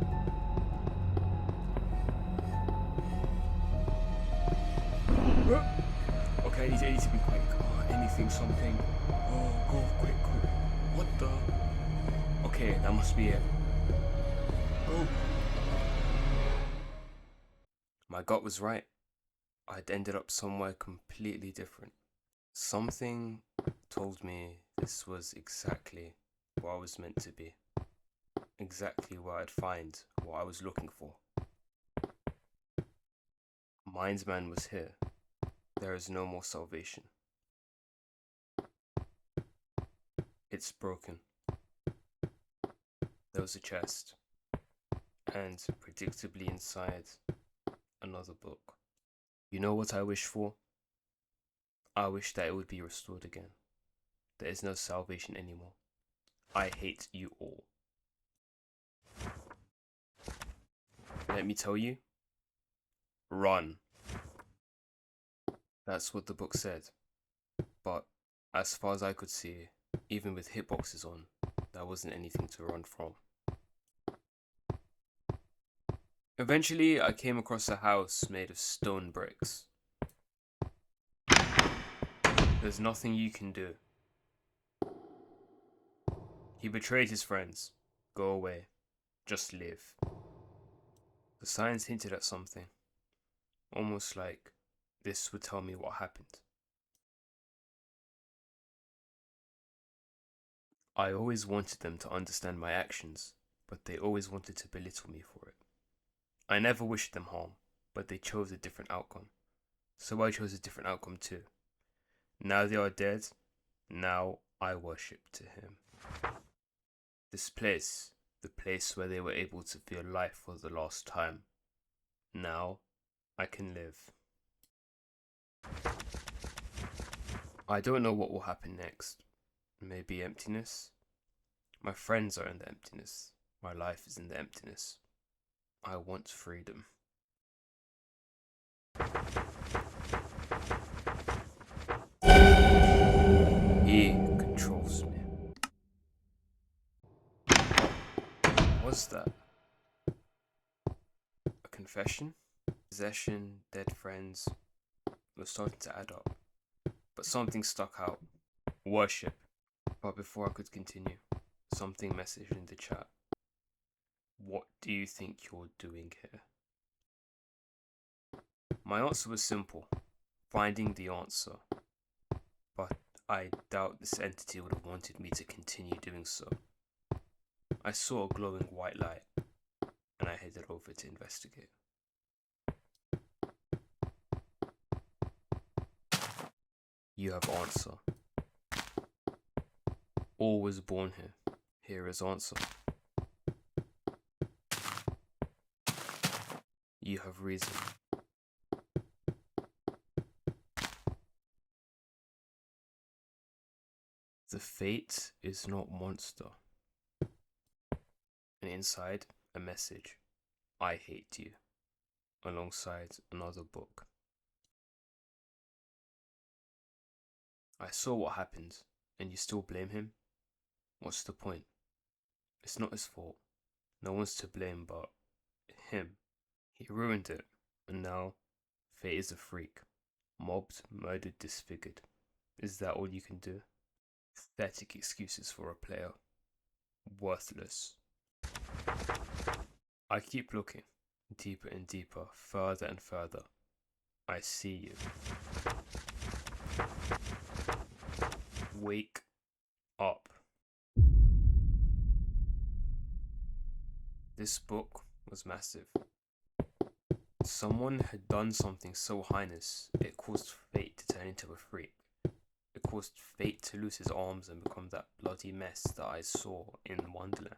Okay, I need to be quick. Oh, anything, something. Oh, go quick. What the? Okay, that must be it. Go. My gut was right. I'd ended up somewhere completely different. Something told me this was exactly where I was meant to be. Exactly where I'd find what I was looking for. Mindman was here. There is no more salvation. It's broken. There was a chest. And predictably inside, another book. You know what I wish for? I wish that it would be restored again. There is no salvation anymore. I hate you all. Let me tell you, run. That's what the book said. But as far as I could see, even with hitboxes on, there wasn't anything to run from. Eventually, I came across a house made of stone bricks. There's nothing you can do. He betrayed his friends. Go away. Just live. The signs hinted at something, almost like this would tell me what happened. I always wanted them to understand my actions, but they always wanted to belittle me for it. I never wished them harm, but they chose a different outcome. So I chose a different outcome too. Now they are dead, now I worship to him. This place, the place where they were able to feel life for the last time. Now I can live. I don't know what will happen next. Maybe emptiness? My friends are in the emptiness. My life is in the emptiness. I want freedom. He controls me. What's that? A confession? Possession, dead friends. It was starting to add up. But something stuck out. Worship. But before I could continue, something messaged in the chat. What do you think you're doing here? My answer was simple. Finding the answer. But I doubt this entity would have wanted me to continue doing so. I saw a glowing white light, and I headed over to investigate. You have answer. All was born here. Here is answer. You have reason. The fate is not monster. And inside, a message. I hate you. Alongside another book. I saw what happened, and you still blame him? What's the point? It's not his fault. No one's to blame but him. He ruined it, and now fate is a freak. Mobbed, murdered, disfigured. Is that all you can do? Pathetic excuses for a player. Worthless. I keep looking, deeper and deeper, further and further. I see you. Wake up. This book was massive. Someone had done something so heinous, it caused fate to turn into a freak. It caused fate to lose his arms and become that bloody mess that I saw in Wonderland.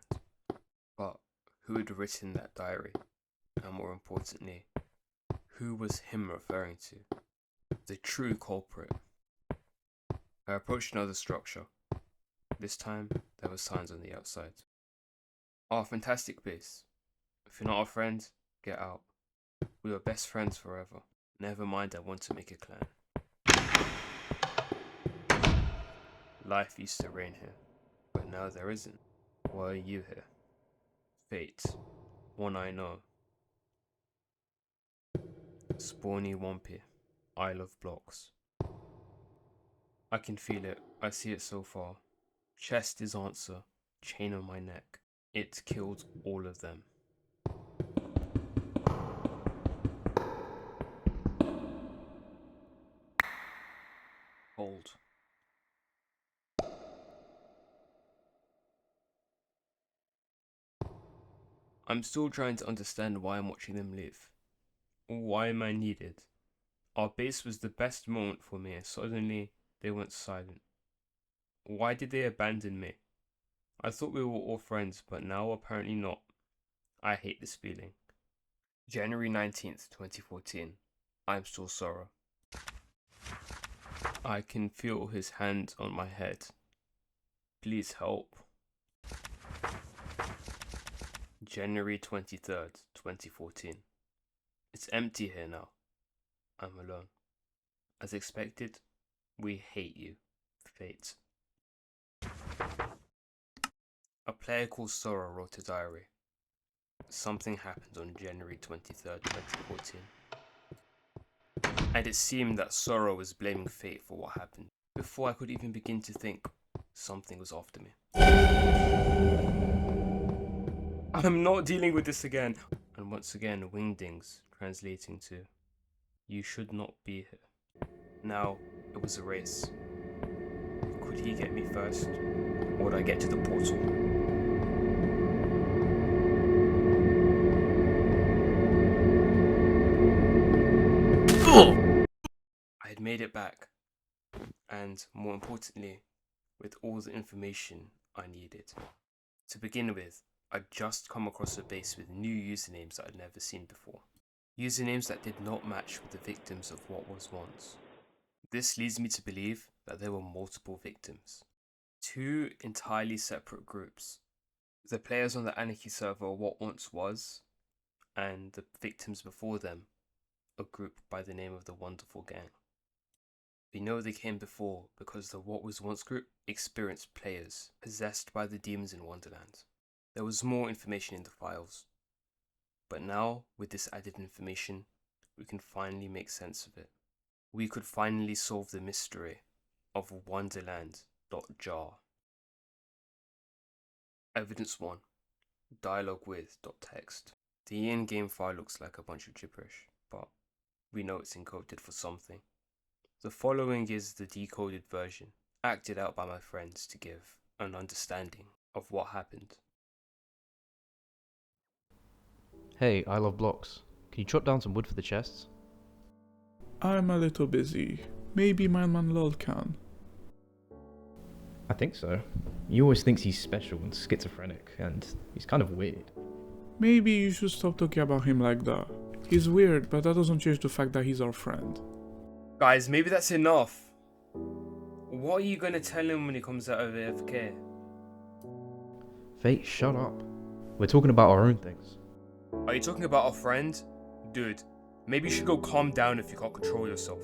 But who had written that diary? And more importantly, who was him referring to? The true culprit. I approached another structure. This time, there were signs on the outside. Our fantastic base. If you're not our friend, get out. We were best friends forever. Never mind, I want to make a clan. Life used to reign here, but now there isn't. Why are you here? Fate. One I know. Spawny Wampy. I love blocks. I can feel it. I see it so far. Chest is answer. Chain on my neck. It killed all of them. Hold. I'm still trying to understand why I'm watching them live. Why am I needed? Our base was the best moment for me and suddenly they went silent. Why did they abandon me? I thought we were all friends, but now apparently not. I hate this feeling. January 19th, 2014. I'm still Sora. I can feel his hand on my head. Please help. January 23rd, 2014. It's empty here now. I'm alone. As expected, we hate you, Fate. A player called Sora wrote a diary. Something happened on January 23rd, 2014. And it seemed that Sora was blaming fate for what happened. Before I could even begin to think, something was after me. I'm not dealing with this again. And once again, wingdings, translating to, you should not be here. Now, it was a race. Could he get me first? Or would I get to the portal? I had made it back. And more importantly, with all the information I needed. To begin with, I'd just come across a base with new usernames that I'd never seen before. Usernames that did not match with the victims of what was once. This leads me to believe that there were multiple victims. Two entirely separate groups. The players on the Anarchy server What Once Was, and the victims before them, a group by the name of the Wonderful Gang. We know they came before because the What Was Once group experienced players possessed by the demons in Wonderland. There was more information in the files, but now, with this added information, we can finally make sense of it. We could finally solve the mystery of Wonderland.jar. Evidence 1. Dialogue with.txt. The in-game file looks like a bunch of gibberish, but we know it's encoded for something. The following is the decoded version, acted out by my friends to give an understanding of what happened. Hey, I love blocks. Can you chop down some wood for the chests? I'm a little busy. Maybe Mindman lol can. I think so. He always thinks he's special and schizophrenic, and he's kind of weird. Maybe you should stop talking about him like that. He's weird, but that doesn't change the fact that he's our friend. Guys, maybe that's enough. What are you gonna tell him when he comes out of AFK? Fate, shut up. We're talking about our own things. Are you talking about a friend? Dude, maybe you should go calm down if you can't control yourself.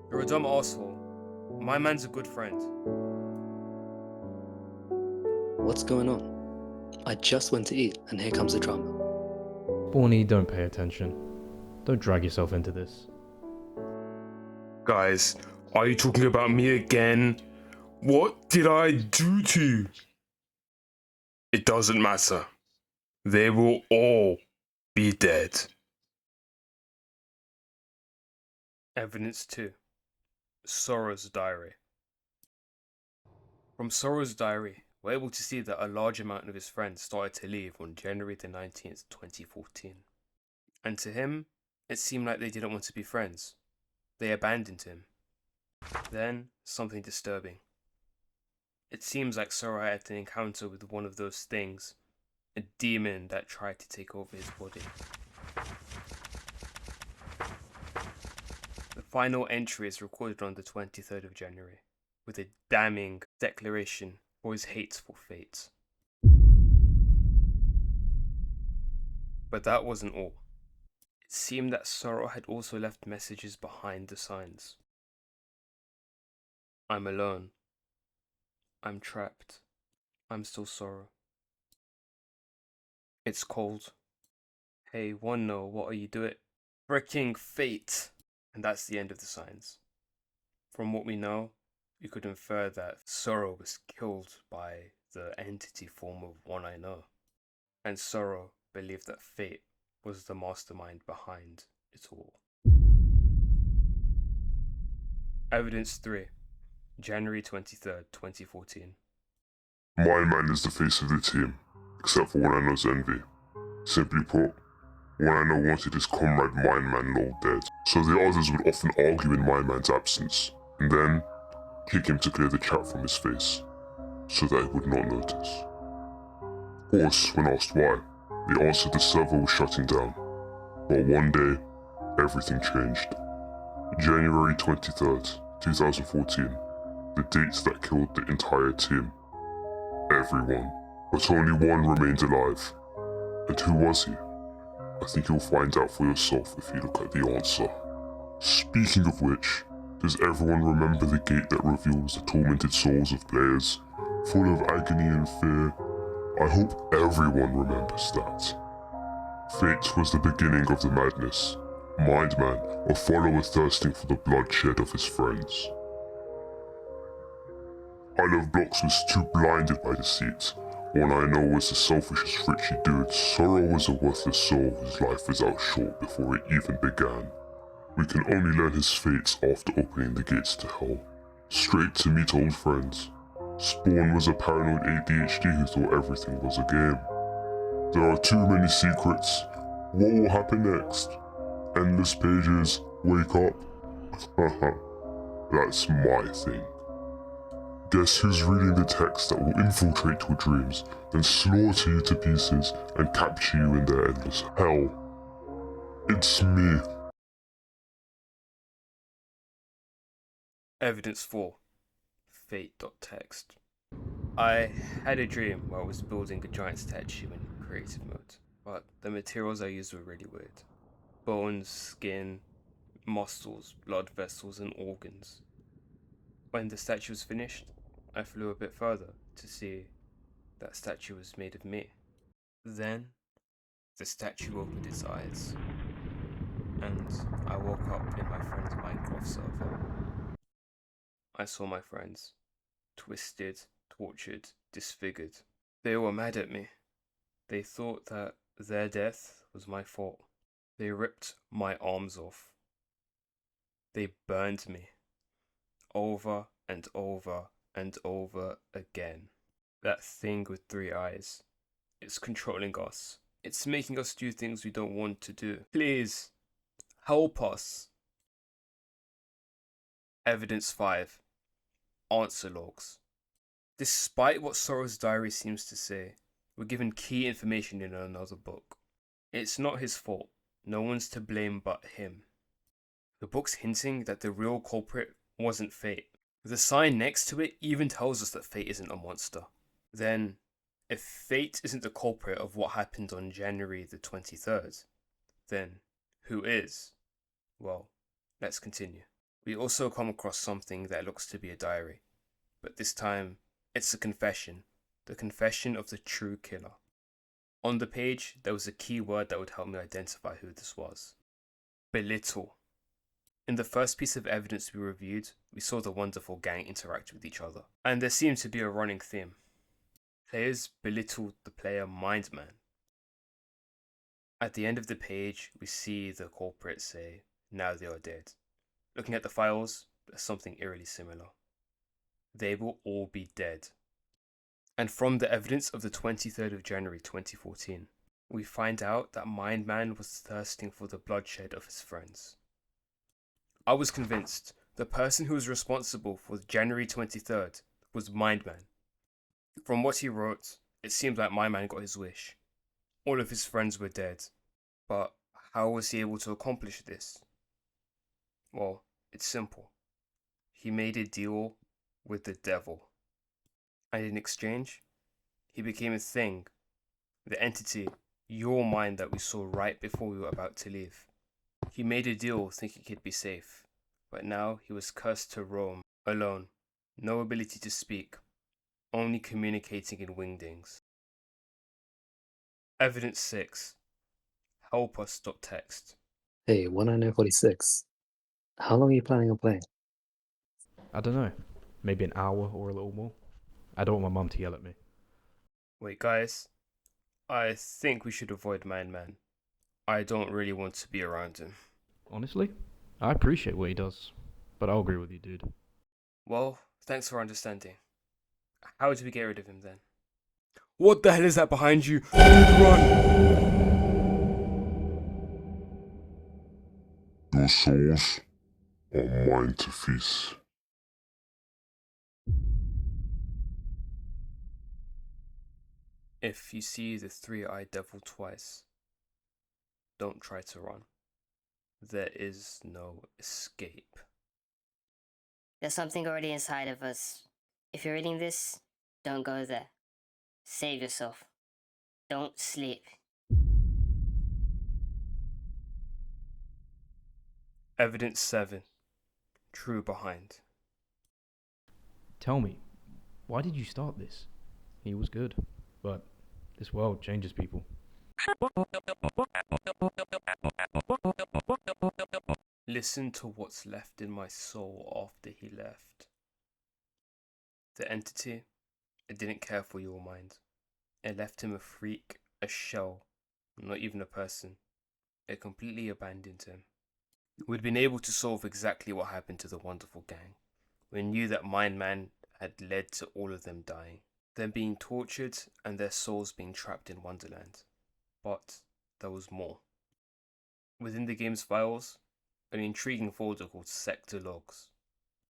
You're a dumb asshole. My man's a good friend. What's going on? I just went to eat, and here comes the drama. Borny, don't pay attention. Don't drag yourself into this. Guys, are you talking about me again? What did I do to you? It doesn't matter. They will all be dead. Evidence 2. Sorrow's diary. From Sorrow's diary, we're able to see that a large amount of his friends started to leave on January the 19th, 2014. And to him, it seemed like they didn't want to be friends. They abandoned him. Then, something disturbing. It seems like Sorrow had an encounter with one of those things, a demon that tried to take over his body. The final entry is recorded on the 23rd of January, with a damning declaration for his hateful fate. But that wasn't all. It seemed that Sorrow had also left messages behind the signs. I'm alone. I'm trapped. I'm still Sorrow. It's cold. Hey, Wano, what are you doing? Freaking fate! And that's the end of the signs. From what we know, you could infer that Sorrow was killed by the entity form of One I Know. And Sorrow believed that fate was the mastermind behind it all. Evidence 3. January 23rd, 2014. Mindman is the face of the team, except for One I Know's envy. Simply put, One I Know wanted his comrade Mindman lol dead, so the others would often argue in Mindman's absence, and then kick him to clear the chat from his face, so that he would not notice. Of course, when asked why, they answered the server was shutting down. But one day, everything changed. January 23rd, 2014, the date that killed the entire team. Everyone. But only one remained alive. And who was he? I think you'll find out for yourself if you look at the answer. Speaking of which, does everyone remember the gate that reveals the tormented souls of players, full of agony and fear? I hope everyone remembers that. Fate was the beginning of the madness. Mindman, a follower thirsting for the bloodshed of his friends. pile of blocks was too blinded by deceit. All I know was the selfishest Richie dude. Sorrow was a worthless soul whose life was out short before it even began. We can only learn his fate after opening the gates to hell. Straight to meet old friends. Spawn was a paranoid ADHD who thought everything was a game. There are too many secrets. What will happen next? Endless pages. Wake up. Haha. That's my thing. Guess who's reading the text that will infiltrate your dreams, then slaughter you to pieces and capture you in their endless hell? It's me. Evidence 4. Fate.txt. I had a dream where I was building a giant statue in creative mode, but the materials I used were really weird. Bones, skin, muscles, blood vessels, and organs. When the statue was finished, I flew a bit further to see that statue was made of me. Then, the statue opened its eyes, and I woke up in my friend's Minecraft server. I saw my friends, twisted, tortured, disfigured. They were mad at me. They thought that their death was my fault. They ripped my arms off. They burned me. Over and over and over again. That thing with 3 eyes. It's controlling us. It's making us do things we don't want to do. Please, help us. Evidence 5. Answer logs. Despite what Sorrow's diary seems to say, we're given key information in another book. It's not his fault. No one's to blame but him. The book's hinting that the real culprit wasn't Fate. The sign next to it even tells us that Fate isn't a monster. Then, if Fate isn't the culprit of what happened on January the 23rd, then who is? Well, let's continue. We also come across something that looks to be a diary, but this time it's a confession, the confession of the true killer. On the page, there was a key word that would help me identify who this was. Belittle. In the first piece of evidence we reviewed, we saw the wonderful gang interact with each other, and there seemed to be a running theme. Players belittled the player Mindman. At the end of the page, we see the culprit say, "Now they are dead." Looking at the files, there's something eerily similar. They will all be dead. And from the evidence of the 23rd of January 2014, we find out that Mindman was thirsting for the bloodshed of his friends. I was convinced the person who was responsible for January 23rd was Mindman. From what he wrote, it seemed like Mindman got his wish. All of his friends were dead. But how was he able to accomplish this? Well, it's simple. He made a deal with the devil. And in exchange, he became a thing, the entity, your mind that we saw right before we were about to leave. He made a deal thinking he'd be safe, but now he was cursed to roam, alone, no ability to speak, only communicating in wingdings. Evidence 6. Help us.txt. Hey, 19046. How long are you planning on playing? I don't know. Maybe an hour or a little more. I don't want my mum to yell at me. Wait, guys. I think we should avoid Mindman. I don't really want to be around him. Honestly, I appreciate what he does, but I'll agree with you, dude. Well, thanks for understanding. How do we get rid of him then? What the hell is that behind you? Dude, run! Your souls are mine to feast. If you see the 3-eyed devil twice, don't try to run. There is no escape. There's something already inside of us. If you're reading this, don't go there. Save yourself. Don't sleep. Evidence 7. True behind. Tell me, why did you start this? He was good, but this world changes people. Listen to what's left in my soul after he left. The entity, it didn't care for your mind. It left him a freak, a shell, not even a person. It completely abandoned him. We'd been able to solve exactly what happened to the wonderful gang. We knew that Mindman had led to all of them dying, them being tortured and their souls being trapped in Wonderland. But there was more. Within the game's files, an intriguing folder called Sector Logs,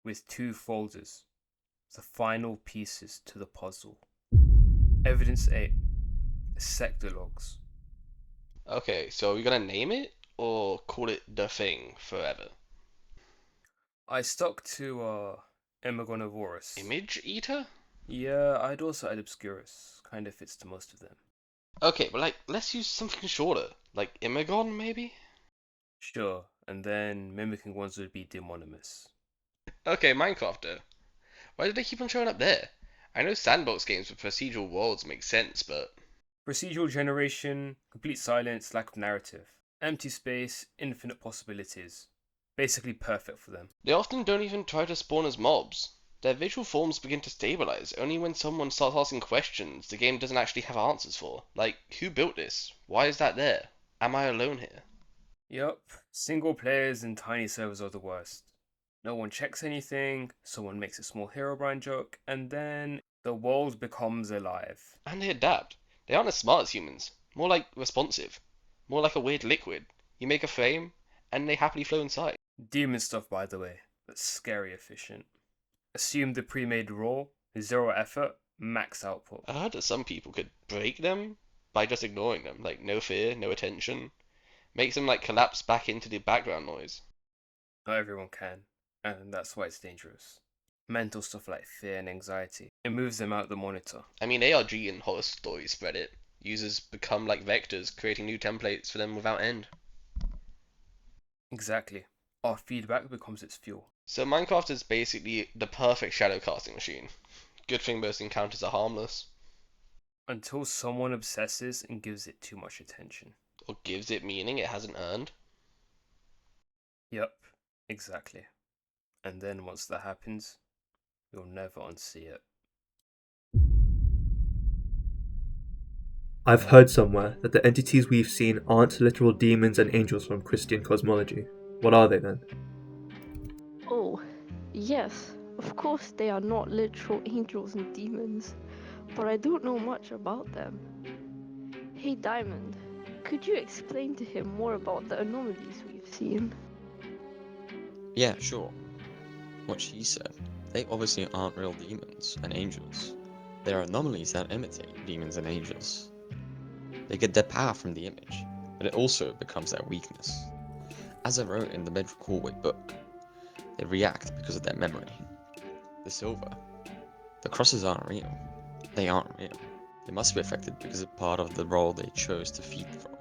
with 2 folders, the final pieces to the puzzle. Evidence 8, Sector Logs. Okay, so are we gonna name it or call it The Thing forever? I stuck to Imagonovorus. Image Eater? Yeah, I'd also add Obscurus. Kinda fits to most of them. Okay, but like, let's use something shorter. Like Imagon, maybe? Sure, and then mimicking ones would be Demonimus. Okay, Minecraft though. Why did they keep on showing up there? I know sandbox games with procedural worlds make sense, but Procedural generation, complete silence, lack of narrative. Empty space, infinite possibilities. Basically perfect for them. they often don't even try to spawn as mobs. Their visual forms begin to stabilize only when someone starts asking questions the game doesn't actually have answers for. Like, who built this? Why is that there? Am I alone here? Yup, single players and tiny servers are the worst. No one checks anything, someone makes a small Herobrine joke, and then the world becomes alive. And they adapt. They aren't as smart as humans. More like responsive. More like a weird liquid. You make a flame, and they happily flow inside. Demon stuff, by the way, but scary efficient. Assume the pre-made raw, 0 effort, max output. I heard that some people could break them by just ignoring them. Like, no fear, no attention. Makes them, like, collapse back into the background noise. Not everyone can, and that's why it's dangerous. Mental stuff like fear and anxiety, it moves them out the monitor. I mean, ARG and horror stories spread it. Users become like vectors, creating new templates for them without end. Exactly. Our feedback becomes its fuel. So Minecraft is basically the perfect shadow casting machine. Good thing most encounters are harmless. Until someone obsesses and gives it too much attention. Or gives it meaning it hasn't earned. Yup, exactly. And then once that happens, you'll never unsee it. I've heard somewhere that the entities we've seen aren't literal demons and angels from Christian cosmology. What are they then? Oh, yes, of course they are not literal angels and demons, but I don't know much about them. Hey Diamond, could you explain to him more about the anomalies we've seen? Yeah, sure. What she said. They obviously aren't real demons and angels. They are anomalies that imitate demons and angels. They get their power from the image, but it also becomes their weakness. As I wrote in the Bedrock Hallway book, they react because of their memory. The silver. The crosses aren't real. They aren't real. They must be affected because it's part of the role they chose to feed from.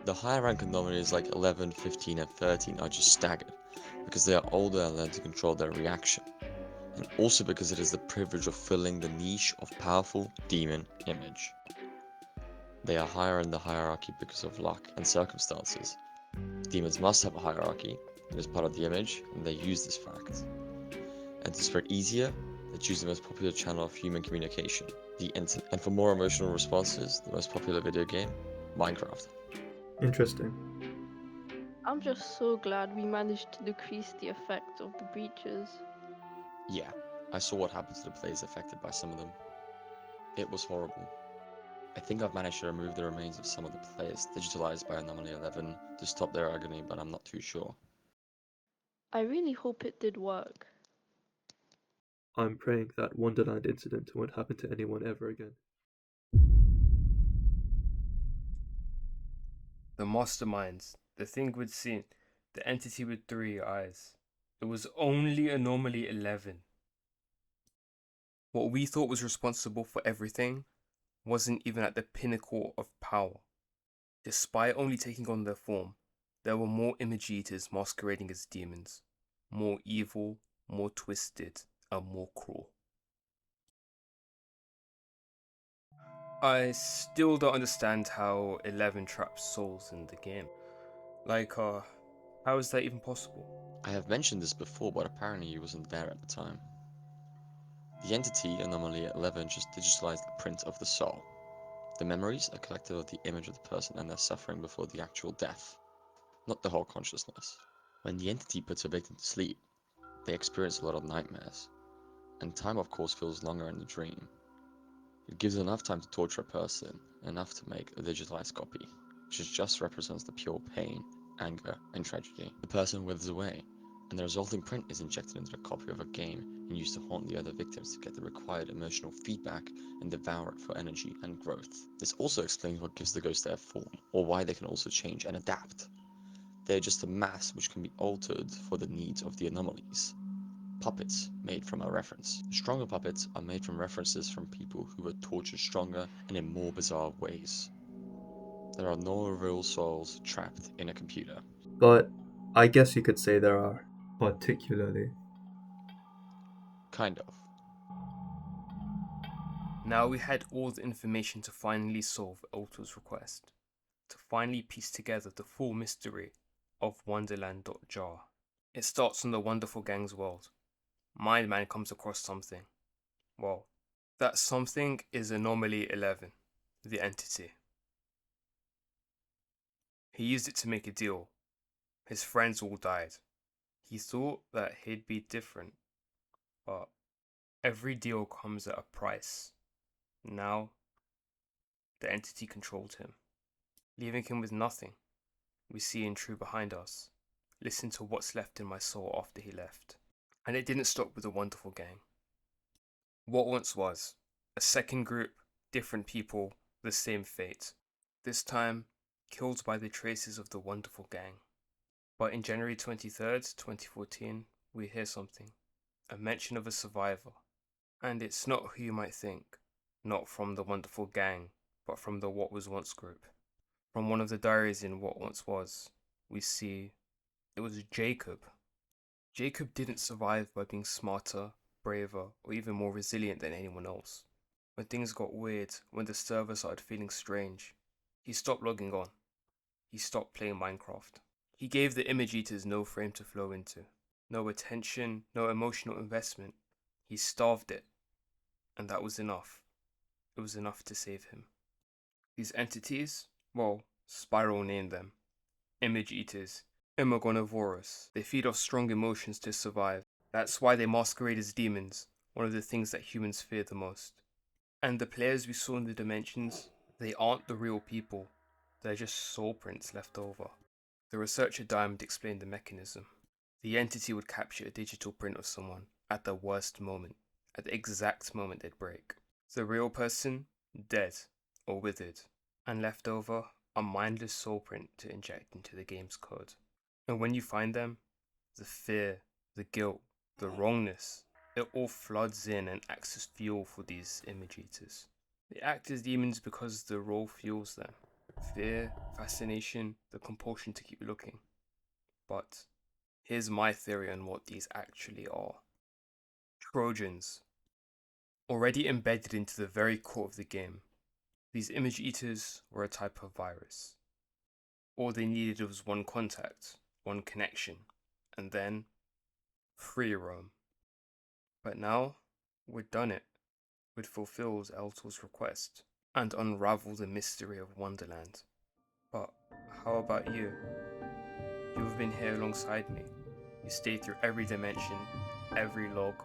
The higher rank anomalies like 11, 15 and 13 are just staggered, because they are older and learn to control their reaction, and also because it is the privilege of filling the niche of powerful demon image. They are higher in the hierarchy because of luck and circumstances. Demons must have a hierarchy, it is part of the image, and they use this fact. And to spread easier, they choose the most popular channel of human communication, the internet. And for more emotional responses, the most popular video game, Minecraft. Interesting. I'm just so glad we managed to decrease the effect of the breaches. Yeah, I saw what happened to the players affected by some of them. It was horrible. I think I've managed to remove the remains of some of the players digitalized by Anomaly 11 to stop their agony, but I'm not too sure. I really hope it did work. I'm praying that Wonderland incident won't happen to anyone ever again. The masterminds, the thing we'd seen, the entity with 3 eyes. It was only Anomaly 11. What we thought was responsible for everything wasn't even at the pinnacle of power. Despite only taking on their form, there were more image eaters masquerading as demons. More evil, more twisted, and more cruel. I still don't understand how 11 traps souls in the game. Like, how is that even possible? I have mentioned this before, but apparently he wasn't there at the time. The entity anomaly 11 just digitalized the print of the soul. The memories are collective of the image of the person and their suffering before the actual death, not the whole consciousness. When the entity puts a victim to sleep, they experience a lot of nightmares, and time of course feels longer in the dream. It gives enough time to torture a person, enough to make a digitalized copy, which just represents the pure pain, anger, and tragedy. The person withers away, and the resulting print is injected into a copy of a game and used to haunt the other victims to get the required emotional feedback and devour it for energy and growth. This also explains what gives the ghost their form, or why they can also change and adapt. They are just a mass which can be altered for the needs of the anomalies. Puppets made from a reference. Stronger puppets are made from references from people who were tortured stronger and in more bizarre ways. There are no real souls trapped in a computer. But I guess you could say there are, particularly. Kind of. Now we had all the information to finally solve Elto's request, to finally piece together the full mystery of Wonderland.jar. It starts on the wonderful gang's world. Mindman comes across something. Well, that something is Anomaly 11, the entity. He used it to make a deal. His friends all died. He thought that he'd be different, but every deal comes at a price. Now, the entity controlled him, leaving him with nothing. We see in True behind us. Listen to what's left in my soul after he left. And it didn't stop with the wonderful gang. What once was, a second group, different people, the same fate. This time, killed by the traces of the wonderful gang. But in January 23rd, 2014, we hear something. A mention of a survivor. And it's not who you might think. Not from the wonderful gang, but from the What Was Once group. From one of the diaries in What Once Was, we see it was Jacob. Jacob didn't survive by being smarter, braver, or even more resilient than anyone else. When things got weird, when the server started feeling strange, he stopped logging on. He stopped playing Minecraft. He gave the image eaters no frame to flow into. No attention, no emotional investment. He starved it. And that was enough. It was enough to save him. These entities, well, Spiral named them. Image eaters. Imagonovorous. They feed off strong emotions to survive. That's why they masquerade as demons, one of the things that humans fear the most. And the players we saw in the dimensions, they aren't the real people. They're just soul prints left over. The researcher Diamond explained the mechanism. The entity would capture a digital print of someone at the worst moment, at the exact moment they'd break. The real person, dead or withered, and left over a mindless soul print to inject into the game's code. And when you find them, the fear, the guilt, the wrongness, it all floods in and acts as fuel for these image eaters. They act as demons because the role fuels them. Fear, fascination, the compulsion to keep looking. But here's my theory on what these actually are. Trojans. Already embedded into the very core of the game, these image eaters were a type of virus. All they needed was one contact, one connection, and then free roam. But now, we've done it. We'd fulfilled Eltor's request and unravel the mystery of Wonderland. But how about you? You've been here alongside me. You stayed through every dimension, every log,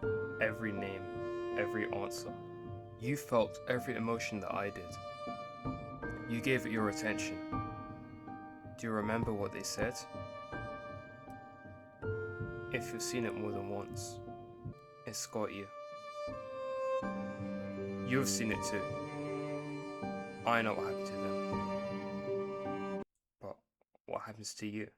every name, every answer. You felt every emotion that I did. You gave it your attention. Do you remember what they said? If you've seen it more than once, it's got you. You've seen it too. I know what happened to them. But what happens to you?